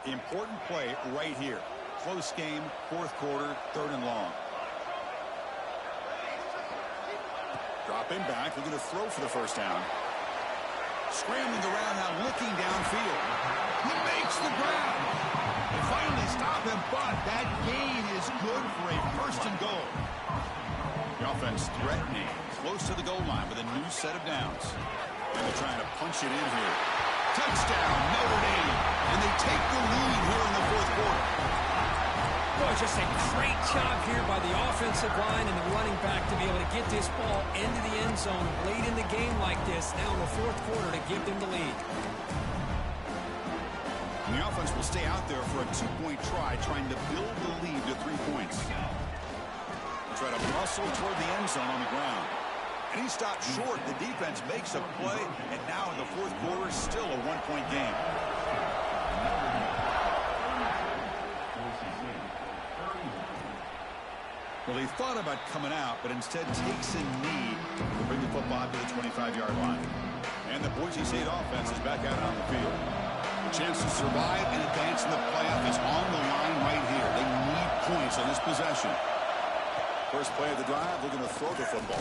The important play right here. Close game, 4th quarter, 3rd and long. Dropping back. We're going to throw for the first down. Scrambling around now, looking downfield. He makes the grab. They finally stop him, but that gain is good for a first and goal. The offense threatening, close to the goal line with a new set of downs. And they're trying to punch it in here. Touchdown, Notre Dame. And they take the lead here in the 4th quarter. Boy, just a great job here by the offensive line and the running back to be able to get this ball into the end zone late in the game like this, now in the 4th quarter, to give them the lead. And the offense will stay out there for a 2-point try, trying to build the lead to 3 points. muscle toward the end zone on the ground. And he stopped short. The defense makes a play, and now in the fourth quarter, still a one-point game. Well, he thought about coming out, but instead takes a knee to bring the football to the 25-yard line. And the Boise State offense is back out on the field. The chance to survive and advance in the playoff is on the line right here. They need points on this possession. First play of the drive, they're going to throw the football.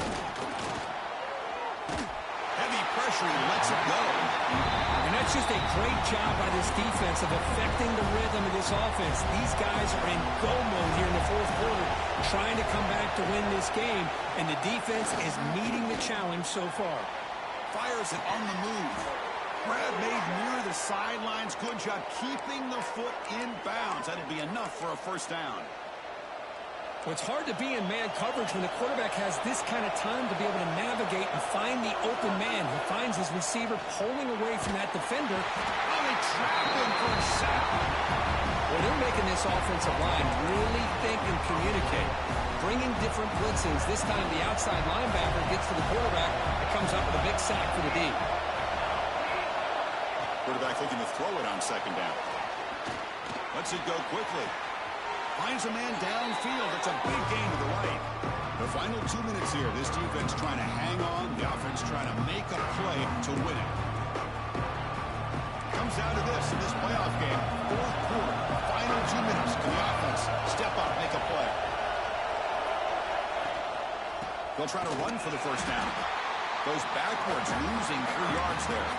Heavy pressure, he lets it go. And that's just a great job by this defense of affecting the rhythm of this offense. These guys are in go mode here in the fourth quarter, trying to come back to win this game, and the defense is meeting the challenge so far. Fires it on the move. Grab made near the sidelines. Good job keeping the foot in bounds. That'll be enough for a first down. Well, it's hard to be in man coverage when the quarterback has this kind of time to be able to navigate and find the open man. He finds his receiver pulling away from that defender. Oh, they trapped him for a sack. Well, they're making this offensive line really think and communicate. Bringing different blitzes. This time the outside linebacker gets to the quarterback and comes up with a big sack for the D. Quarterback looking to throw it on second down. Lets it go quickly. Finds a man downfield. It's a big gain to the right. The final 2 minutes here. This defense trying to hang on. The offense trying to make a play to win it. Comes down to this in this playoff game. Fourth quarter. Final 2 minutes. Can the offense step up, make a play? They'll try to run for the first down. Goes backwards, losing 3 yards there.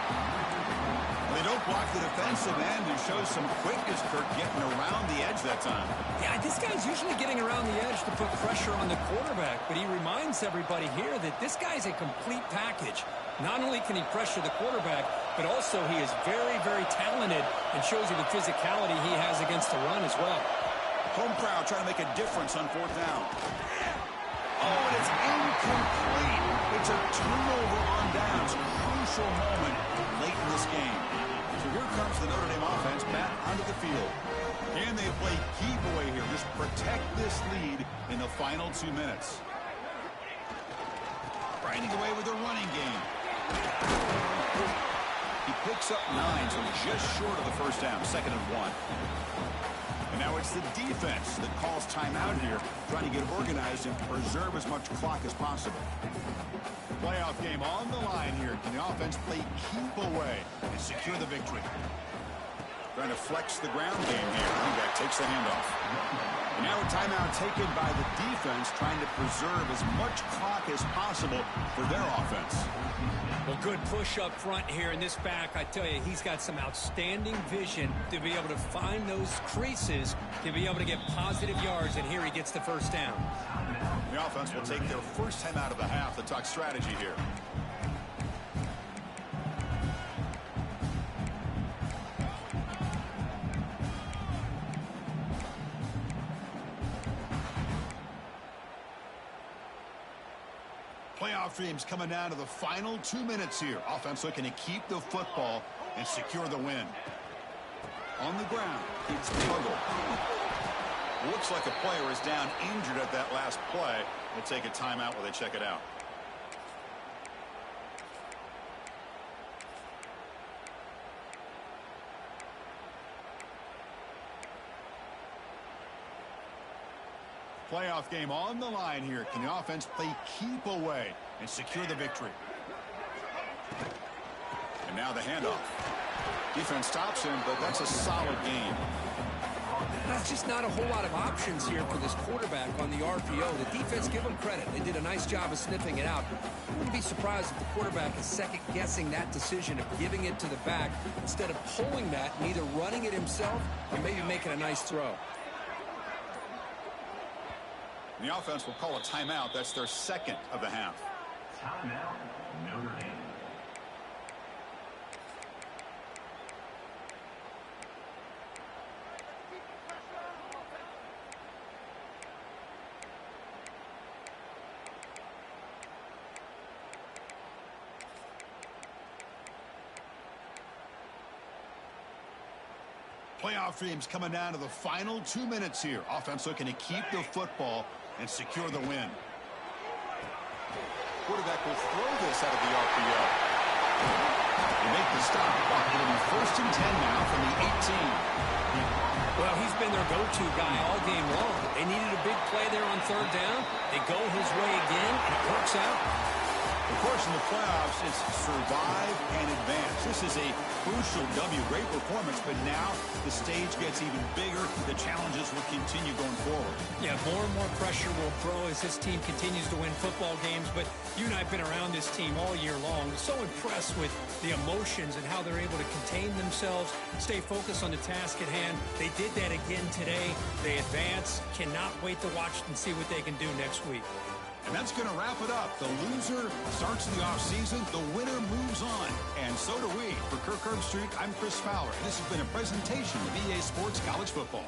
They don't block the defensive end and shows some quickness, Kirk, getting around the edge that time. Yeah, this guy's usually getting around the edge to put pressure on the quarterback, but he reminds everybody here that this guy's a complete package. Not only can he pressure the quarterback, but also he is very, very talented and shows you the physicality he has against the run as well. Home crowd trying to make a difference on fourth down. Oh, and it's incomplete. It's a turnover on downs. Crucial moment late in this game. So here comes the Notre Dame offense back onto the field. Can they play keep away here? Just protect this lead in the final 2 minutes. Grinding away with a running game. He picks up 9, so just short of the first down. 2nd and 1. And now it's the defense that calls timeout here, trying to get organized and preserve as much clock as possible. Playoff game on the line here. Can the offense play keep away and secure the victory? Trying to flex the ground game here. Running back takes the handoff. And now a timeout taken by the defense, trying to preserve as much clock as possible for their offense. Well, good push up front here in this back. I tell you, he's got some outstanding vision to be able to find those creases, to be able to get positive yards, and here he gets the first down. The offense will take their first time out of the half to talk strategy here. Playoff dreams coming down to the final 2 minutes here. Offense looking to keep the football and secure the win. On the ground, it's Tuggle. Looks like a player is down injured at that last play. We'll take a timeout while they check it out. Playoff game on the line here. Can the offense play keep away and secure the victory? And now the handoff. Defense stops him, but that's a solid game. That's just not a whole lot of options here for this quarterback on the RPO. The defense, give them credit. They did a nice job of sniffing it out. I wouldn't be surprised if the quarterback is second-guessing that decision of giving it to the back instead of pulling that and either running it himself or maybe making a nice throw. The offense will call a timeout. That's their second of the half. Timeout, Notre Dame. Playoff dreams coming down to the final 2 minutes here. Offense looking to keep the football and secure the win. Quarterback will throw this out of the RPO. They make the stop. It'll be 1st and 10 now from the 18. Well, he's been their go-to guy all game long. They needed a big play there on 3rd down. They go his way again, and it works out. Of course, in the playoffs, it's survive and advance. This is a crucial W. Great performance, but now the stage gets even bigger. The challenges will continue going forward. Yeah, more and more pressure will grow as this team continues to win football games, but you and I have been around this team all year long. So impressed with the emotions and how they're able to contain themselves, stay focused on the task at hand. They did that again today. They advance. Cannot wait to watch and see what they can do next week. And that's going to wrap it up. The loser starts the offseason. The winner moves on. And so do we. For Kirk Herbstreit, I'm Chris Fowler. This has been a presentation of EA Sports College Football.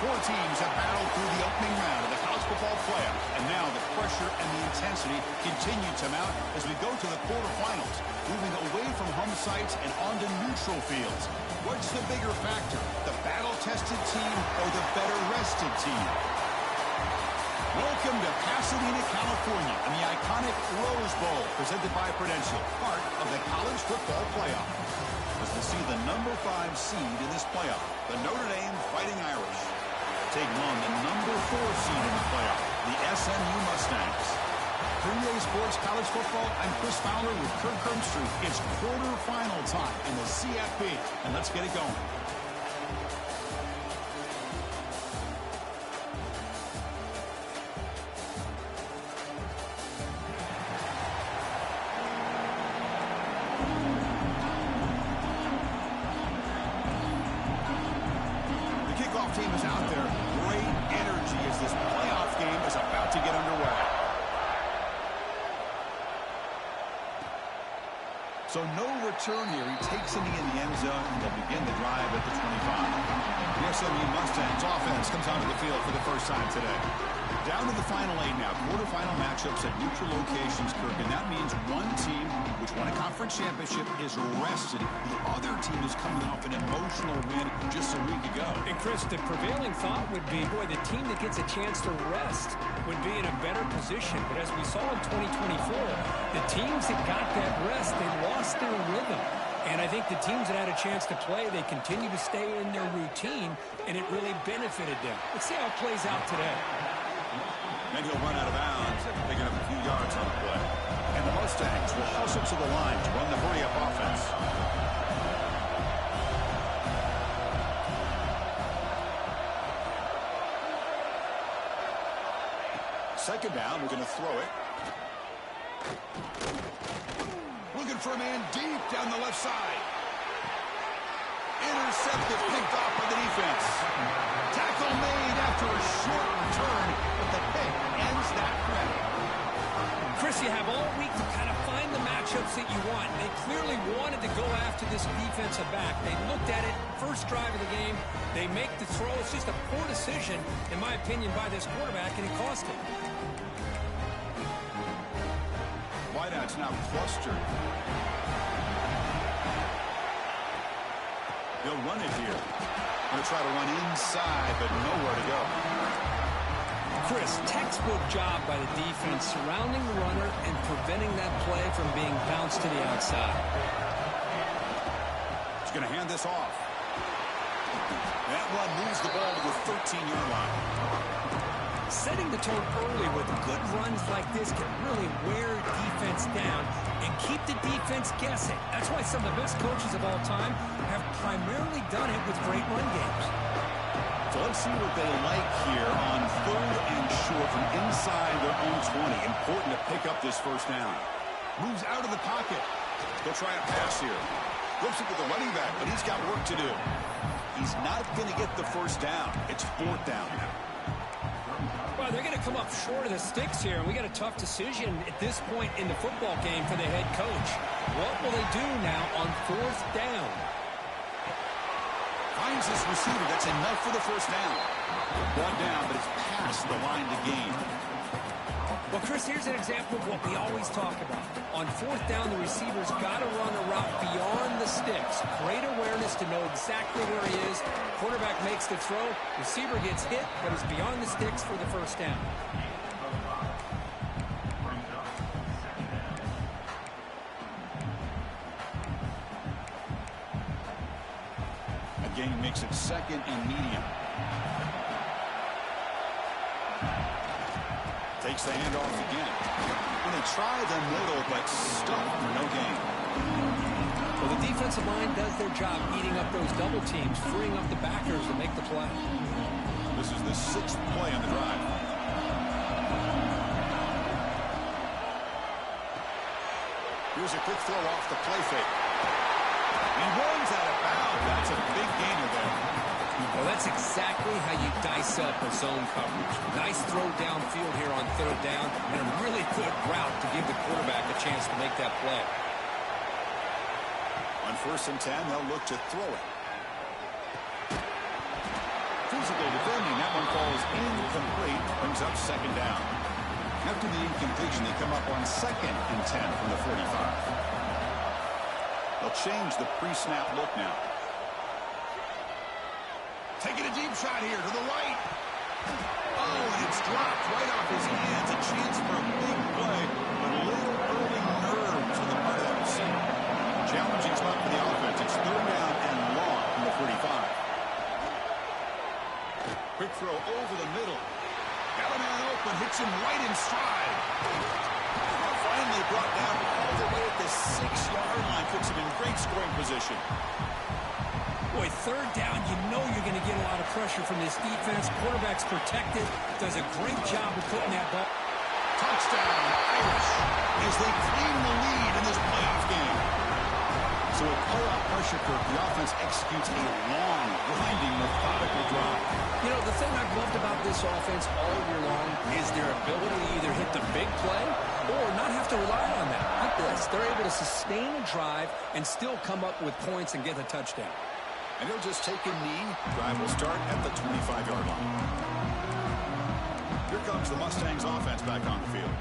Four teams have battled through the opening round of the college football playoff, and now the pressure and the intensity continue to mount as we go to the quarterfinals, moving away from home sites and onto neutral fields. What's the bigger factor, the battle-tested team or the better-rested team? Welcome to Pasadena, California, and the iconic Rose Bowl, presented by Prudential, part of the college football playoff. As we see the number 5 seed in this playoff, the Notre Dame Fighting Irish, taking on the number 4 seed in the playoff, the SMU Mustangs. For EA Sports College Football, I'm Chris Fowler with Kirk Herbstreit. It's quarterfinal time in the CFP, and let's get it going. Team is out there. Great energy as this playoff game is about to get underway. So no return here. He takes it in the end zone, and they'll begin the drive at the 25. The SMU Mustangs offense comes onto the field for the first time today. Down to the final 8 now. Quarterfinal matchups at neutral locations, Kirk, and that means one team, which won a conference championship, is rested. The other team is coming off an emotional win just a week ago. And Chris, the prevailing thought would be, boy, the team that gets a chance to rest would be in a better position. But as we saw in 2024, the teams that got that rest, they lost their rhythm. And I think the teams that had a chance to play, they continue to stay in their routine, and it really benefited them. Let's see how it plays out today. Then he'll run out of bounds, picking up a few yards on the play. And the Mustangs will hustle to the line to run the hurry-up offense. Second down, we're going to throw it. Looking for a man deep down the left side. Intercepted, picked off by the defense. Tackle made after a short return, but the pick ends that play. Chris, you have all week to kind of find the matchups that you want. They clearly wanted to go after this defensive back. They looked at it, first drive of the game. They make the throw. It's just a poor decision, in my opinion, by this quarterback, and it cost him. Wideout's now clustered. They'll run it here. Going to try to run inside, but nowhere to go. Chris, textbook job by the defense surrounding the runner and preventing that play from being bounced to the outside. He's going to hand this off. That run moves the ball to the 13-yard line. Setting the tone early with good runs like this can really wear defense down and keep the defense guessing. That's why some of the best coaches of all time have primarily done it with great run games. So let's see what they like here on 3rd and short from inside their own 20. Important to pick up this first down. Moves out of the pocket. They'll try a pass here. Flips it to the running back, but he's got work to do. He's not going to get the first down. It's 4th down now. Well, they're going to come up short of the sticks here, and we got a tough decision at this point in the football game for the head coach. What will they do now on 4th down? Finds this receiver. That's enough for the first down. Brought down, but it's past the line to gain. Well, Chris, here's an example of what we always talk about. On 4th down, the receiver's got to run a route beyond the sticks. Great awareness to know exactly where he is. Quarterback makes the throw. Receiver gets hit, but is beyond the sticks for the first down. Again, makes it 2nd and medium. Takes the handoff again. And they try the middle, but stuck for no gain. Well, the defensive line does their job eating up those double teams, freeing up the backers to make the play. This is the 6th play on the drive. Here's a quick throw off the play fake. He runs out of bounds. That's a big gainer there. Well, that's exactly how you dice up a zone coverage. Nice throw downfield here on 3rd down, and a really good route to give the quarterback a chance to make that play. On 1st and 10, they'll look to throw it. Physical defending. That one falls incomplete. Brings up 2nd down. After the incompletion, they come up on 2nd and 10 from the 45. They'll change the pre-snap look now. Taking a deep shot here to the right. Oh, and it's dropped right off his hands. A chance for a big play, but a little early nerves on the part of that receiver. Challenging spot for the offense. It's 3rd down and long from the 45. Quick throw over the middle. Got a man open, hits him right in stride. Finally brought down all the way at the 6-yard line. Puts him in great scoring position. Boy, 3rd down, you know you're going to get a lot of pressure from this defense. Quarterback's protected. Does a great job of putting that ball. Touchdown, Irish, as they claim the lead in this playoff game. So with playoff pressure, Kirk, the offense executes a long, grinding, methodical drive. You know, the thing I've loved about this offense all year long is their ability to either hit the big play or not have to rely on that. Like this, they're able to sustain a drive and still come up with points and get a touchdown. And he'll just take a knee. Drive will start at the 25-yard line. Here comes the Mustangs offense back on the field.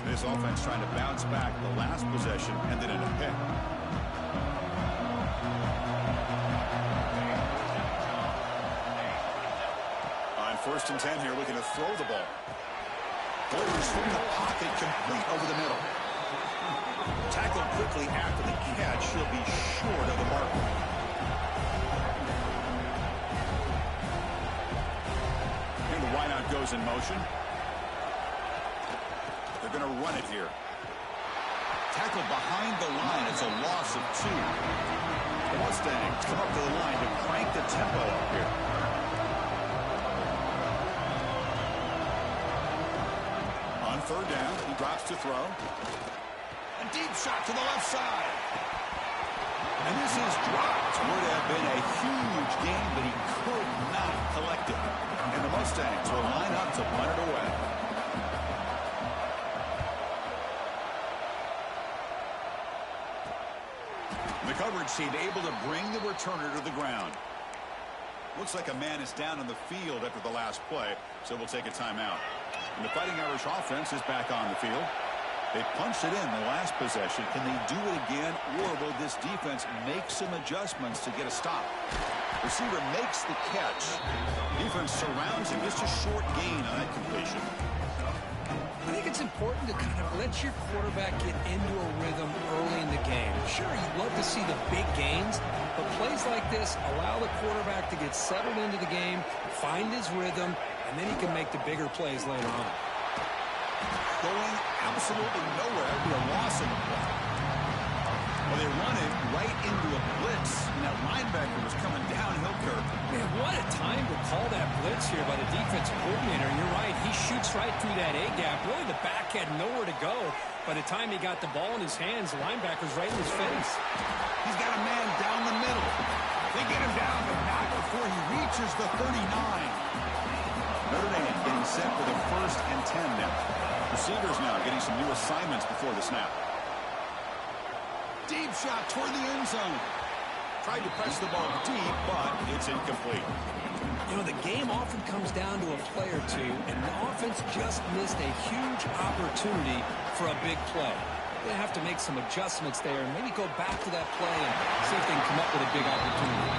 This offense trying to bounce back. The last possession ended in a pick. On 1st and 10 here, looking to throw the ball. Players from the pocket complete over the middle. Tackled quickly after the catch. He'll be short of the mark. And the wideout goes in motion. They're going to run it here. Tackled behind the line. It's a loss of 2. The Mustangs come up to the line to crank the tempo up here. On 3rd down, he drops to throw. A deep shot to the left side. And this is dropped. Would have been a huge game, but he could not collect it. And the Mustangs will line up to punt it away. The coverage team able to bring the returner to the ground. Looks like a man is down on the field after the last play, so we'll take a timeout. And the Fighting Irish offense is back on the field. They punched it in the last possession. Can they do it again, or will this defense make some adjustments to get a stop? Receiver makes the catch. Defense surrounds him. Just a short gain on that completion. I think it's important to kind of let your quarterback get into a rhythm early in the game. Sure, you'd love to see the big gains, but plays like this allow the quarterback to get settled into the game, find his rhythm, and then he can make the bigger plays later on. Going absolutely nowhere. It'll be a loss in the play. Well, they run it right into a blitz, and that linebacker was coming downhill curve. Man, what a time to call that blitz here by the defensive coordinator. You're right, he shoots right through that A-gap. Really, the back had nowhere to go. By the time he got the ball in his hands, the linebacker's right in his face. He's got a man down the middle. They get him down, but not before he reaches the 39. Notre Dame getting set for the 1st and 10 now. Receivers now getting some new assignments before the snap. Deep shot toward the end zone. Tried to press the ball deep, but it's incomplete. You know, the game often comes down to a play or two, and the offense just missed a huge opportunity for a big play. They have to make some adjustments there and maybe go back to that play and see if they can come up with a big opportunity.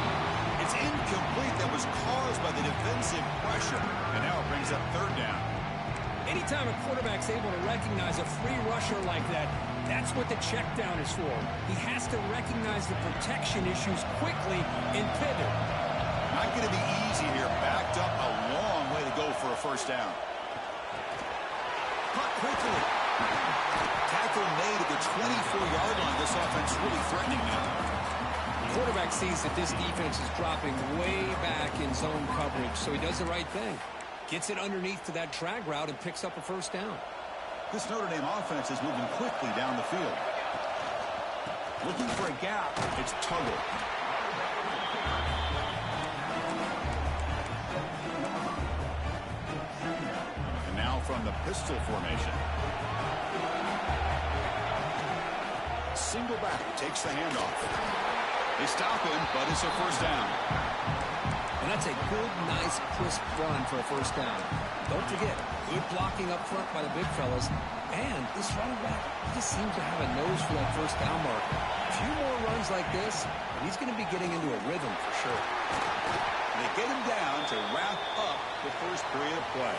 It's incomplete. That was caused by the defensive pressure, and now it brings up 3rd down. Anytime a quarterback's able to recognize a free rusher like that, that's what the check down is for. He has to recognize the protection issues quickly and pivot. Not going to be easy here. Backed up a long way to go for a 1st down. Caught quickly. Tackle made at the 24-yard line. This offense really threatening now. The quarterback sees that this defense is dropping way back in zone coverage, so he does the right thing. Gets it underneath to that drag route and picks up a 1st down. This Notre Dame offense is moving quickly down the field. Looking for a gap. It's Tuggle. And now from the pistol formation. Single back takes the handoff. They stop him, but it's a 1st down. And that's a good, nice, crisp run for a 1st down. Don't forget, good blocking up front by the big fellas. And this running back, he just seems to have a nose for that 1st down mark. A few more runs like this, and he's going to be getting into a rhythm for sure. They get him down to wrap up the 1st period of play.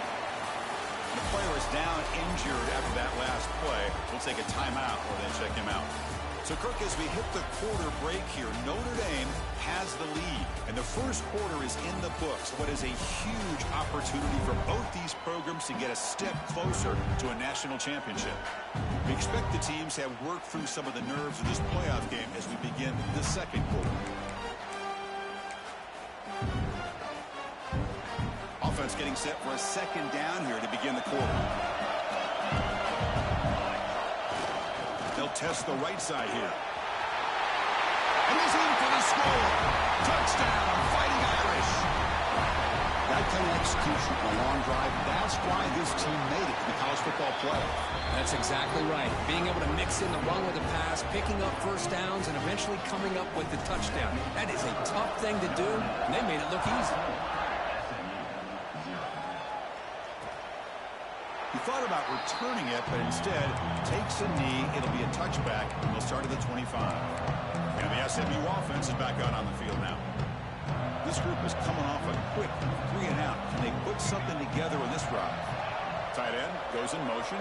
The player is down injured after that last play. We'll take a timeout or then check him out. So, Kirk, as we hit the quarter break here, Notre Dame has the lead. And the 1st quarter is in the books. What is a huge opportunity for both these programs to get a step closer to a national championship. We expect the teams to have worked through some of the nerves of this playoff game as we begin the 2nd quarter. Offense getting set for a 2nd down here to begin the quarter. They'll test the right side here. And he's in for the score. Touchdown, Fighting Irish. That kind of execution on a long drive, that's why this team made it to the college football playoff. That's exactly right. Being able to mix in the run with the pass, picking up 1st downs, and eventually coming up with the touchdown. That is a tough thing to do, and they made it look easy. He thought about returning it, but instead takes a knee. It'll be a touchback, and they'll start at the 25. And the SMU offense is back out on the field now. This group is coming off a quick 3-and-out. Can they put something together in this drive? Tight end goes in motion.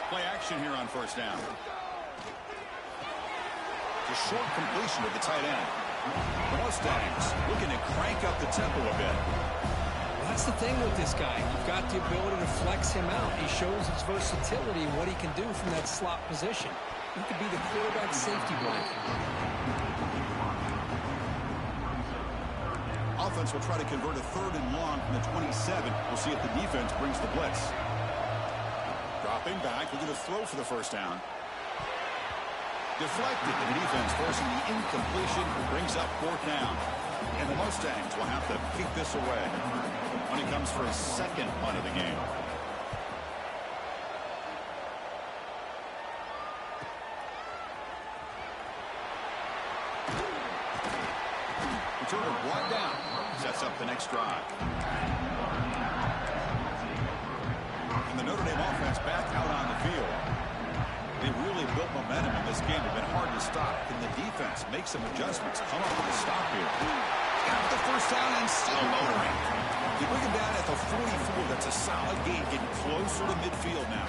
Play action here on first down. A short completion to the tight end. The Mustangs looking to crank up the tempo a bit. Well, that's the thing with this guy. You've got the ability to flex him out. He shows his versatility and what he can do from that slot position. He could be the quarterback safety blanket. Offense will try to convert a 3rd and long from the 27. We'll see if the defense brings the blitz. Dropping back, looking to throw for the first down. Deflected, and the defense forcing the incompletion, brings up 4th down. And the Mustangs will have to kick this away when it comes for his 2nd punt of the game. Returner brought down, sets up the next drive. And the Notre Dame offense back out on the field. They really built momentum in this game. It's been hard to stop. Can the defense make some adjustments? Come up with a stop here. Got the first down and still motoring. You bring him down at the 44. That's a solid gain, getting closer to midfield now.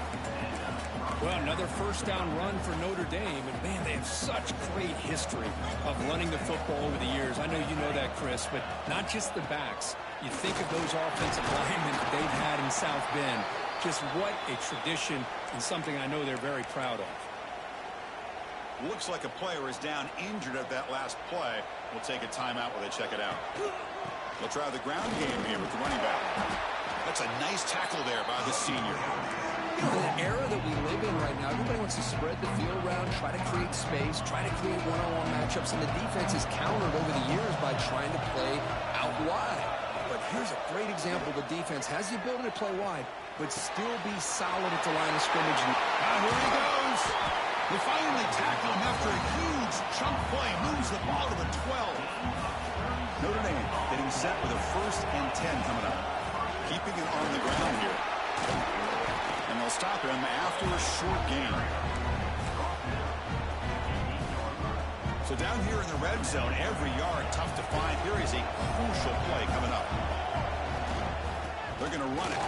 Well, another first down run for Notre Dame. And, man, they have such great history of running the football over the years. I know you know that, Chris, but not just the backs. You think of those offensive linemen that they've had in South Bend. Just what a tradition and something I know they're very proud of. Looks like a player is down injured at that last play. We'll take a timeout while they check it out. They'll try the ground game here with the running back. That's a nice tackle there by the senior. You know, in the era that we live in right now, everybody wants to spread the field around, try to create space, try to create one-on-one matchups, and the defense has countered over the years by trying to play out wide. But here's a great example. The defense has the ability to play wide, but still be solid at the line of scrimmage. Here he goes. They finally tackle him after a huge chunk play. Moves the ball to the 12. Notre Dame getting set with a 1st and 10 coming up. Keeping it on the ground here. And they'll stop him after a short gain. So down here in the red zone, every yard tough to find. Here is a crucial play coming up. They're going to run it.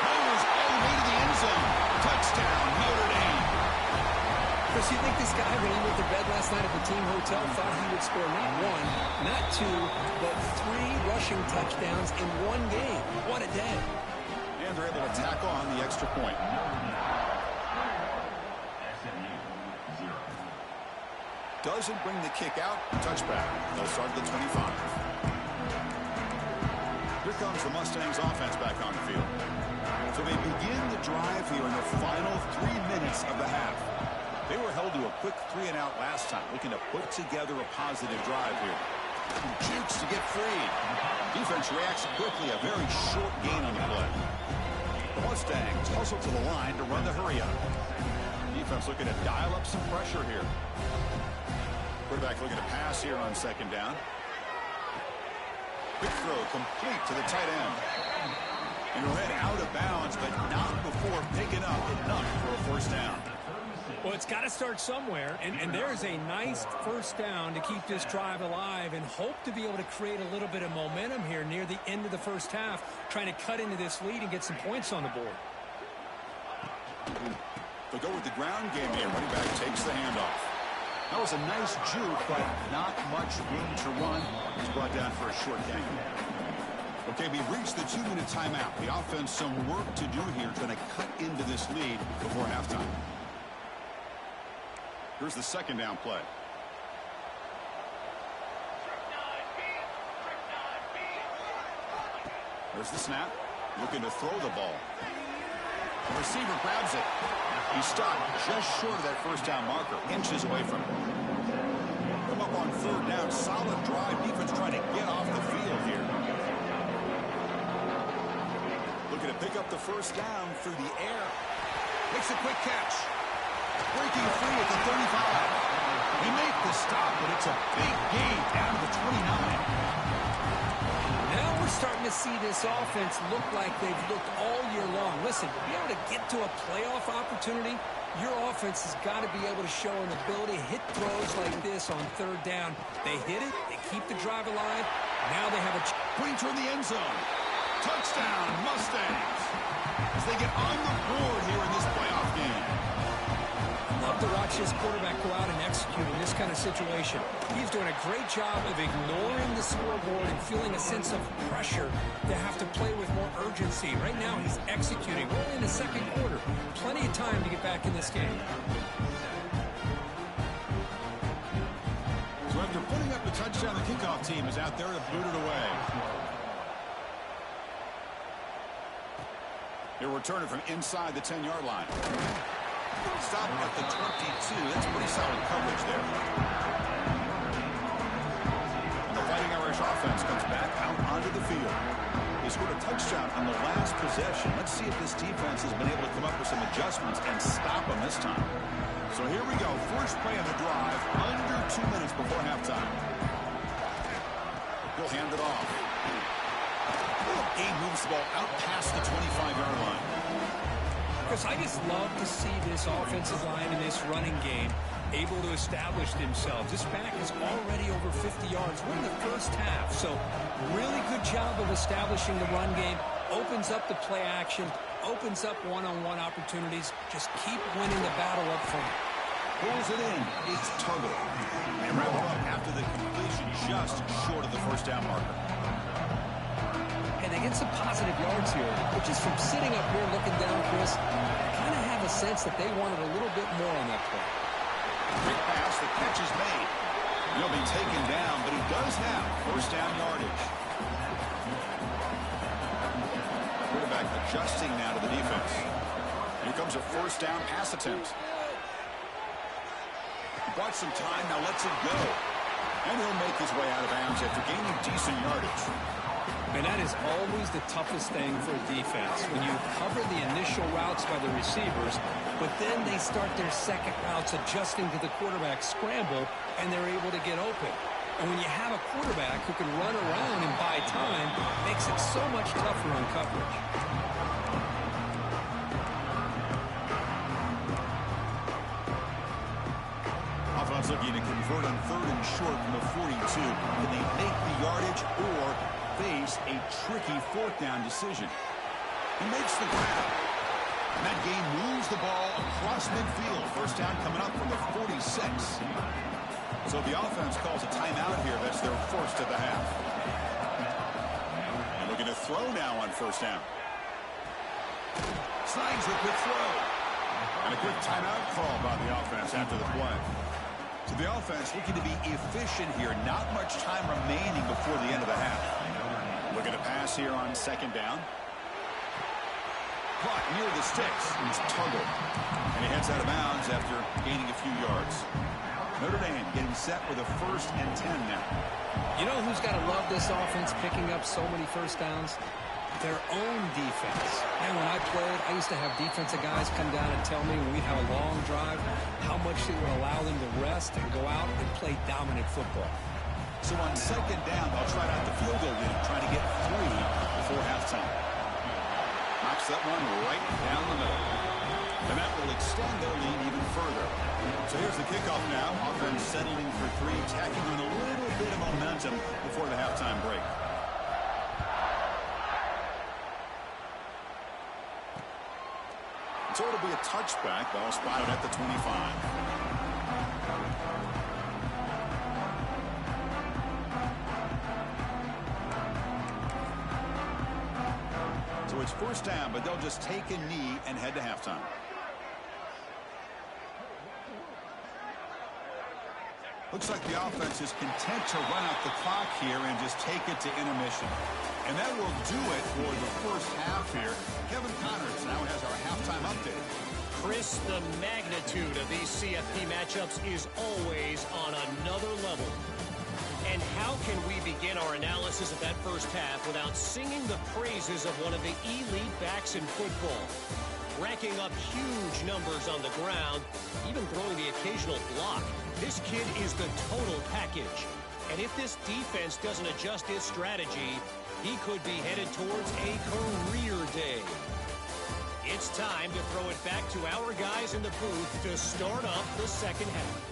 Mowers all the way to the end zone. Touchdown, Notre Dame. Chris, you think this guy, when he went to bed last night at the team hotel, thought he would score not 1, not 2, but 3 rushing touchdowns in 1 game? What a day. And they're able to tackle on the extra point. Doesn't bring the kick out. Touchback. They'll start at the 25. Here comes the Mustangs offense back on the field. So they begin the drive here in the final 3 minutes of the half. They were held to a quick 3-and-out last time, looking to put together a positive drive here. Jukes to get free. Defense reacts quickly. A very short gain on the play. The Mustangs hustle to the line to run the hurry-up. Defense looking to dial up some pressure here. Quarterback looking to pass here on 2nd down. Quick throw complete to the tight end. And he'll head out of bounds, but not before picking up enough for a 1st down. Well, it's got to start somewhere, and there's a nice 1st down to keep this drive alive and hope to be able to create a little bit of momentum here near the end of the first half, trying to cut into this lead and get some points on the board. They'll go with the ground game here. Running back takes the handoff. That was a nice juke, but not much room to run. He's brought down for a short gain. Okay, we've reached the 2-minute timeout. The offense some work to do here, trying to cut into this lead before halftime. Here's the 2nd down play. There's the snap. Looking to throw the ball. The receiver grabs it. He stopped just short of that 1st down marker. Inches away from it. Come up on 3rd down. Solid drive. Defense trying to get off the field here. Looking to pick up the 1st down through the air. Makes a quick catch. Breaking free at the 35. They make the stop, but it's a big gain down to the 29. Now we're starting to see this offense look like they've looked all year long. Listen, to be able to get to a playoff opportunity, your offense has got to be able to show an ability to hit throws like this on third down. They hit it, they keep the drive alive. Now they have a Putting toward the end zone. Touchdown, Mustangs. As they get on the board here in this playoff game. Love to watch this quarterback go out and execute in this kind of situation. He's doing a great job of ignoring the scoreboard and feeling a sense of pressure to have to play with more urgency. Right now, he's executing. We're only in the second quarter. Plenty of time to get back in this game. So after putting up the touchdown, the kickoff team is out there to boot it away. They're returning from inside the 10-yard line. Stop at the 22. That's pretty solid coverage there. And the Fighting Irish offense comes back out onto the field. They scored a touchdown on the last possession. Let's see if this defense has been able to come up with some adjustments and stop them this time. So here we go. First play of the drive, under 2 minutes before halftime. He'll hand it off. Gabe moves the ball out past the 25-yard line. Because I just love to see this offensive line in this running game able to establish themselves. This back is already over 50 yards. We're in the first half, so really good job of establishing the run game. Opens up the play action, opens up one-on-one opportunities. Just keep winning the battle up front. Pulls it in. It's Tuggle. And wrap it up after the completion just short of the first down marker. And they get some positive yards here, but just from sitting up here looking down, Chris, I kind of have a sense that they wanted a little bit more on that play. Quick pass, the catch is made. He'll be taken down, but he does have first down yardage. Quarterback adjusting now to the defense. Here comes a first down pass attempt. He bought some time, now lets it go. And he'll make his way out of bounds after gaining decent yardage. And that is always the toughest thing for a defense. When you cover the initial routes by the receivers, but then they start their second routes adjusting to the quarterback scramble, and they're able to get open. And when you have a quarterback who can run around and buy time, it makes it so much tougher on coverage. Offense looking to convert on third and short from the 42. Can they make the yardage or face a tricky fourth down decision? He makes the grab. And that game moves the ball across midfield. First down coming up from the 46. So the offense calls a timeout here. That's their first of the half. And looking to throw now on first down. Slides a quick throw. And a quick timeout call by the offense after the play. So the offense looking to be efficient here. Not much time remaining before the end of the half. Looking to pass here on second down. Caught near the sticks. It's Tuggle. And he heads out of bounds after gaining a few yards. Notre Dame getting set with a 1st and 10 now. You know who's got to love this offense picking up so many first downs? Their own defense. And when I played, I used to have defensive guys come down and tell me when we'd have a long drive how much they would allow them to rest and go out and play dominant football. So on second down, they'll try out the field goal game, trying to get 3 before halftime. Knocks that one right down the middle. And that will extend their lead even further. So here's the kickoff now. Offense settling for 3, tacking on a little bit of momentum before the halftime break. So it'll be a touchback. Ball spotted at the 25. So it's first down, but they'll just take a knee and head to halftime. Looks like the offense is content to run out the clock here and just take it to intermission. And that will do it for the first half here. Kevin Connors now has our halftime update. Chris, the magnitude of these CFP matchups is always on another level. And how can we begin our analysis of that first half without singing the praises of one of the elite backs in football? racking up huge numbers on the ground, even throwing the occasional block. This kid is the total package. And if this defense doesn't adjust its strategy, he could be headed towards a career day. It's time to throw it back to our guys in the booth to start up the second half.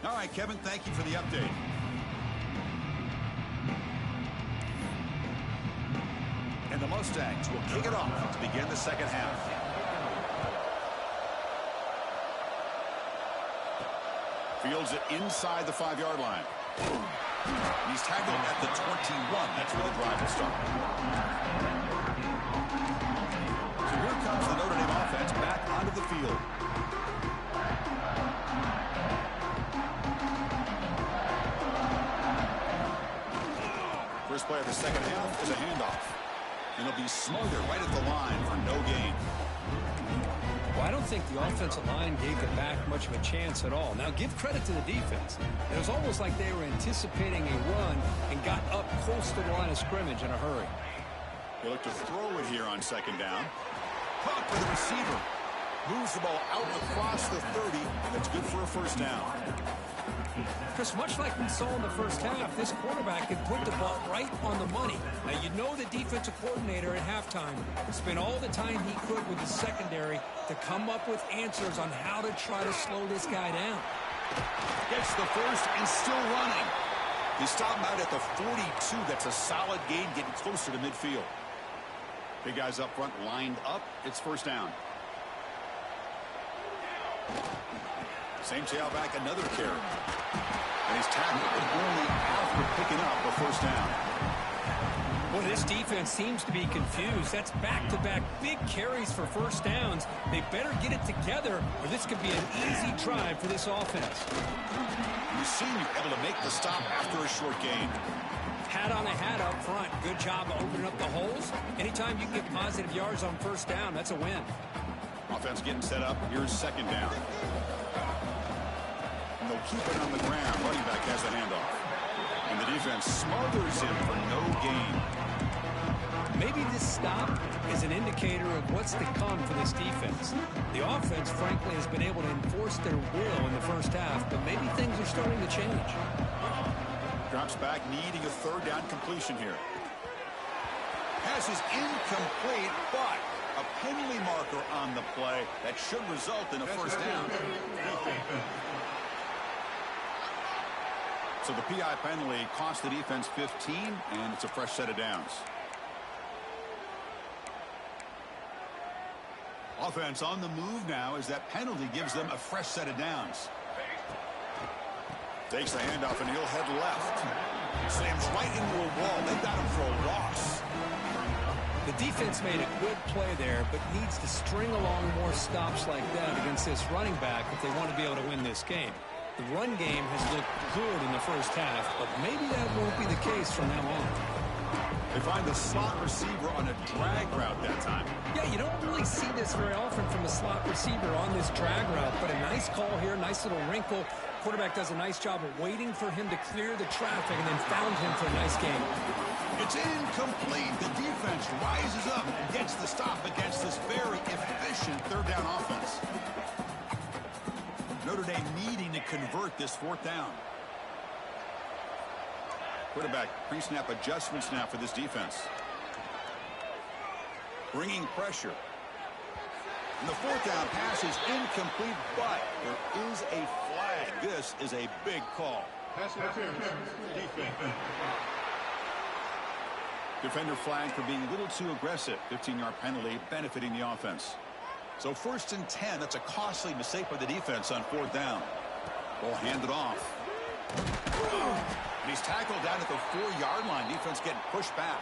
All right, Kevin, thank you for the update. And the Mustangs will kick it off to begin the second half. Fields it inside the 5-yard line. He's tackled at the 21. That's where the drive will start. So here comes the Notre Dame offense back onto the field. First play of the second half is a handoff. And it'll be smothered right at the line for no gain. Well, I don't think the offensive line gave the back much of a chance at all. Now, give credit to the defense. It was almost like they were anticipating a run and got up close to the line of scrimmage in a hurry. They look to throw it here on second down. Caught by the receiver. Moves the ball out across the 30, and it's good for a first down. Chris, much like we saw in the first half, this quarterback can put the ball right on the money. Now, you know the defensive coordinator at halftime spent all the time he could with the secondary to come up with answers on how to try to slow this guy down. Gets the first and still running. They stop him out at the 42. That's a solid gain, getting closer to midfield. Big guys up front lined up. It's first down. Same tailback, another carry. And he's tackled, but only after picking up a first down. Well, this defense seems to be confused. That's back-to-back big carries for first downs. They better get it together, or this could be an easy drive for this offense. You've seen you're able to make the stop after a short gain. Hat on a hat up front. Good job of opening up the holes. Anytime you get positive yards on first down, that's a win. Offense getting set up. Here's second down. And they'll keep it on the ground. Running back has a handoff. And the defense smothers him for no gain. Maybe this stop is an indicator of what's to come for this defense. The offense, frankly, has been able to enforce their will in the first half, but maybe things are starting to change. Drops back, needing a third down completion here. Pass is incomplete, but a penalty marker on the play that should result in a first down. So the PI penalty cost the defense 15, and it's a fresh set of downs. Offense on the move now as that penalty gives them a fresh set of downs. Takes the handoff, and he'll head left. Slams right into a wall. They've got him for a loss. The defense made a good play there, but needs to string along more stops like that against this running back if they want to be able to win this game. The run game has looked good in the first half, but maybe that won't be the case from now on. They find the slot receiver on a drag route that time. Yeah, you don't really see this very often from a slot receiver on this drag route, but a nice call here, nice little wrinkle. Quarterback does a nice job of waiting for him to clear the traffic and then found him for a nice game. It's incomplete. The defense rises up and gets the stop against this very efficient third down offense. Notre Dame needing to convert this fourth down. Quarterback pre-snap adjustments now for this defense. Bringing pressure. And the fourth down pass is incomplete, but there is a flag. This is a big call. Defender flag for being a little too aggressive. 15-yard penalty benefiting the offense. So first and 10, that's a costly mistake by the defense on fourth down. Ball handed off. And he's tackled down at the 4-yard line. Defense getting pushed back.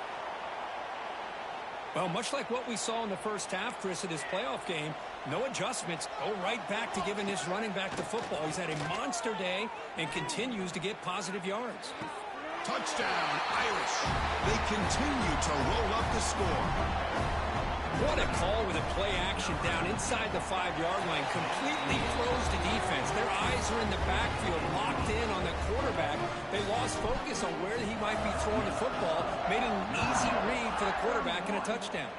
Well, much like what we saw in the first half, Chris, of this playoff game, no adjustments. Go right back to giving this running back the football. He's had a monster day and continues to get positive yards. Touchdown, Irish. They continue to roll up the score. What a call with a play action down inside the 5-yard line. Completely throws the defense. Their eyes are in the backfield, locked in on the quarterback. They lost focus on where he might be throwing the football. Made an easy read for the quarterback and a touchdown.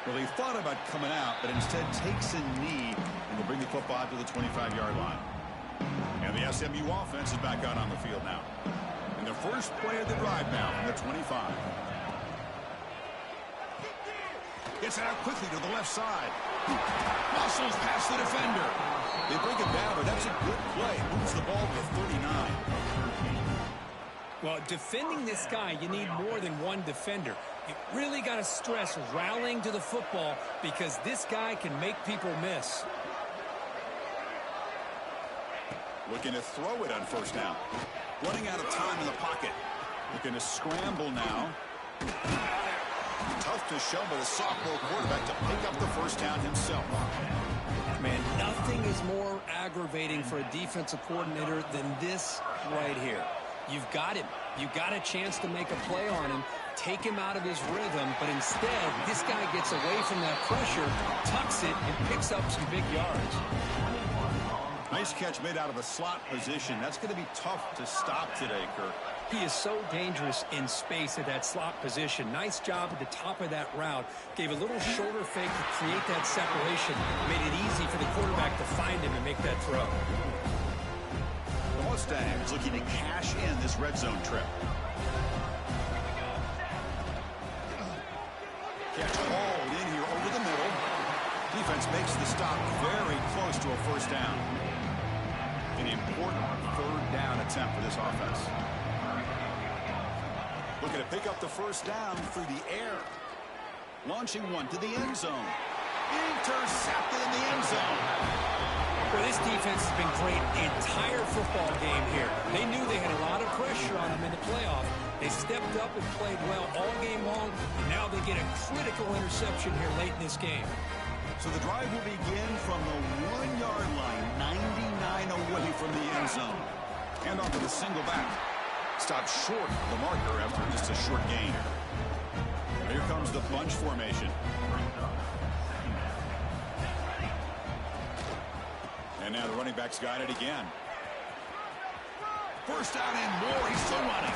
Well, he thought about coming out, but instead takes a knee and will bring the football out to the 25-yard line. And the SMU offense is back out on the field now. And the first play of the drive now from the 25. Gets it out quickly to the left side. Muscles past the defender. They bring it down, but that's a good play. Moves the ball to 39. Well, defending this guy, you need more than one defender. You really got to stress rallying to the football because this guy can make people miss. Looking to throw it on first down. Running out of time in the pocket. Looking to scramble now. Tough to show by the sophomore quarterback to pick up the first down himself. Man, nothing is more aggravating for a defensive coordinator than this right here. You've got him. You've got a chance to make a play on him, take him out of his rhythm, but instead, this guy gets away from that pressure, tucks it, and picks up some big yards. Nice catch made out of a slot position. That's going to be tough to stop today, Kirk. He is so dangerous in space at that slot position. Nice job at the top of that route. Gave a little shoulder fake to create that separation. Made it easy for the quarterback to find him and make that throw. The Mustangs looking to cash in this red zone trip. Catch hauled in here over the middle. Defense makes the stop very close to a first down. An important third down attempt for this offense. Looking to pick up the first down through the air. Launching one to the end zone. Intercepted in the end zone. Well, this defense has been great the entire football game here. They knew they had a lot of pressure on them in the playoff. They stepped up and played well all game long, and now they get a critical interception here late in this game. So the drive will begin from the 1-yard line, 99 away from the end zone. And off to the single back. Stopped short of the marker after just a short gain. Here comes the bunch formation. And now the running back's got it again. First down and more. He's still running.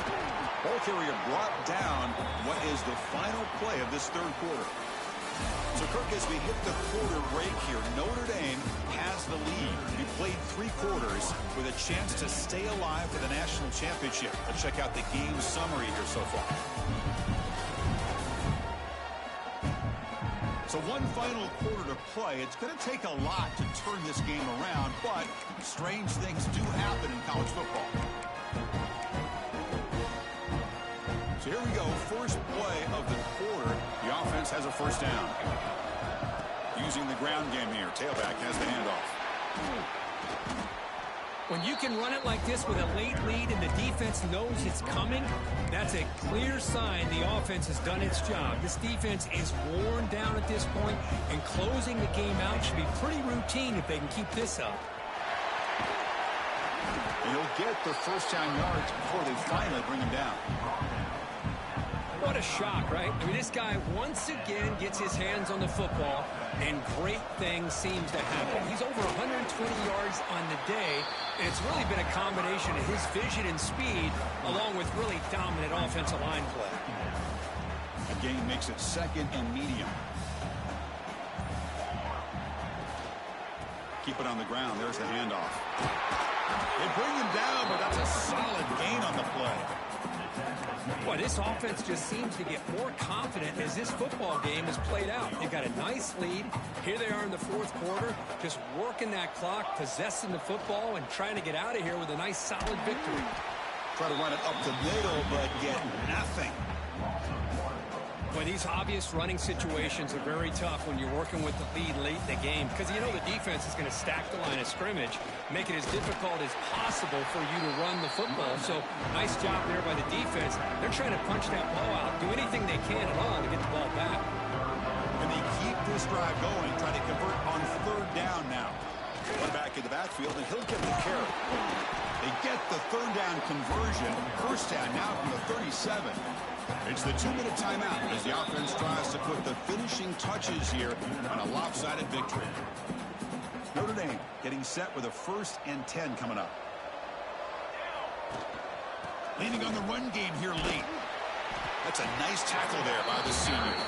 Ball carrier brought down what is the final play of this third quarter. So, Kirk, as we hit the quarter break here, Notre Dame has the lead. We played 3 quarters with a chance to stay alive for the national championship. Let's check out the game summary here so far. So one final quarter to play. It's going to take a lot to turn this game around, but strange things do happen in college football. So here we go. First play of the quarter. The offense has a first down. Using the ground game here. Tailback has the handoff. When you can run it like this with a late lead and the defense knows it's coming, that's a clear sign the offense has done its job. This defense is worn down at this point, and closing the game out should be pretty routine if they can keep this up. And he'll get the first down yards before they finally bring him down. What a shock, right? I mean, this guy once again gets his hands on the football, and great things seems to happen. He's over 120 yards on the day, and it's really been a combination of his vision and speed, along with really dominant offensive line play. The gain makes it second and medium. Keep it on the ground. There's the handoff. They bring him down, but that's a solid gain on the play. Boy, this offense just seems to get more confident as this football game is played out. They've got a nice lead. Here they are in the fourth quarter, just working that clock, possessing the football, and trying to get out of here with a nice, solid victory. Try to run it up the middle, but get nothing. Boy, these obvious running situations are very tough when you're working with the lead late in the game, because you know the defense is going to stack the line of scrimmage, make it as difficult as possible for you to run the football. So nice job there by the defense. They're trying to punch that ball out, do anything they can at all to get the ball back. And they keep this drive going, trying to convert on third down now. Run back in the backfield, and he'll get the carry. They get the third down conversion. First down now from the 37. It's the 2-minute timeout as the offense tries to put the finishing touches here on a lopsided victory. Notre Dame getting set with a 1st and 10 coming up. Leaning on the run game here late. That's a nice tackle there by the senior.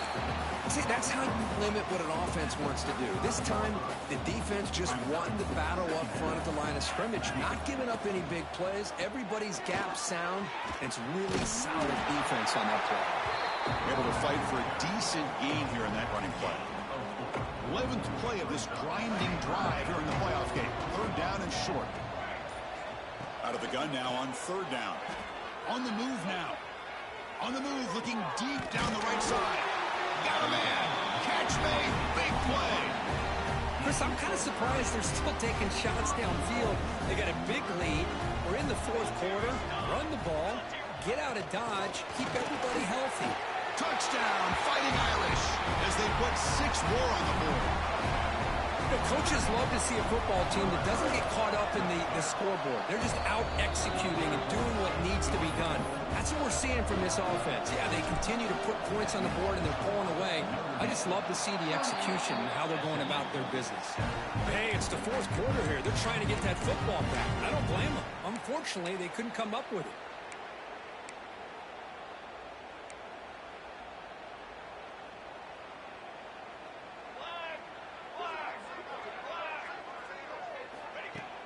See, that's how you limit what an offense wants to do. This time, the defense just won the battle up front at the line of scrimmage, not giving up any big plays. Everybody's gap sound, and it's really solid defense on that play. Able to fight for a decent gain here in that running play. 11th play of this grinding drive here in the playoff game. 3rd down and short. Out of the gun now on 3rd down. On the move now. On the move, looking deep down the right side. Got a man. Catch made. Big play. Chris, I'm kind of surprised they're still taking shots downfield. They got a big lead. We're in the 4th quarter. Run the ball. Get out of Dodge. Keep everybody healthy. Touchdown, Fighting Irish, as they put 6 more on the board. The coaches love to see a football team that doesn't get caught up in the scoreboard. They're just out executing and doing what needs to be done. That's what we're seeing from this offense. Yeah, they continue to put points on the board and they're pulling away. I just love to see the execution and how they're going about their business. Hey, it's the 4th quarter here. They're trying to get that football back. I don't blame them. Unfortunately, they couldn't come up with it.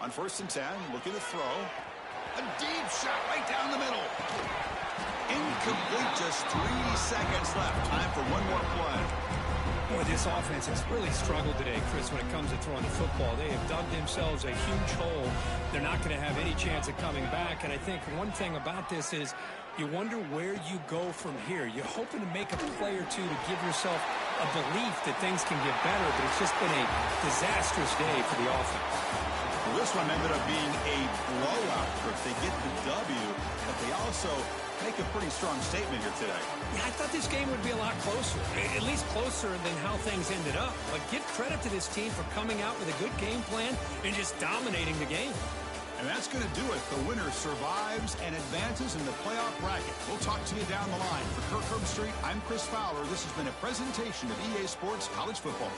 On 1st and 10, looking to throw. A deep shot right down the middle. Incomplete, just 3 seconds left. Time for one more play. Boy, this offense has really struggled today, Chris, when it comes to throwing the football. They have dug themselves a huge hole. They're not going to have any chance of coming back. And I think one thing about this is you wonder where you go from here. You're hoping to make a play or two to give yourself a belief that things can get better, but it's just been a disastrous day for the offense. Well, this one ended up being a blowout. They get the W, but they also make a pretty strong statement here today. Yeah, I thought this game would be a lot closer, at least closer than how things ended up. But give credit to this team for coming out with a good game plan and just dominating the game. And that's going to do it. The winner survives and advances in the playoff bracket. We'll talk to you down the line. For Kirk Herbstreit, I'm Chris Fowler. This has been a presentation of EA Sports College Football.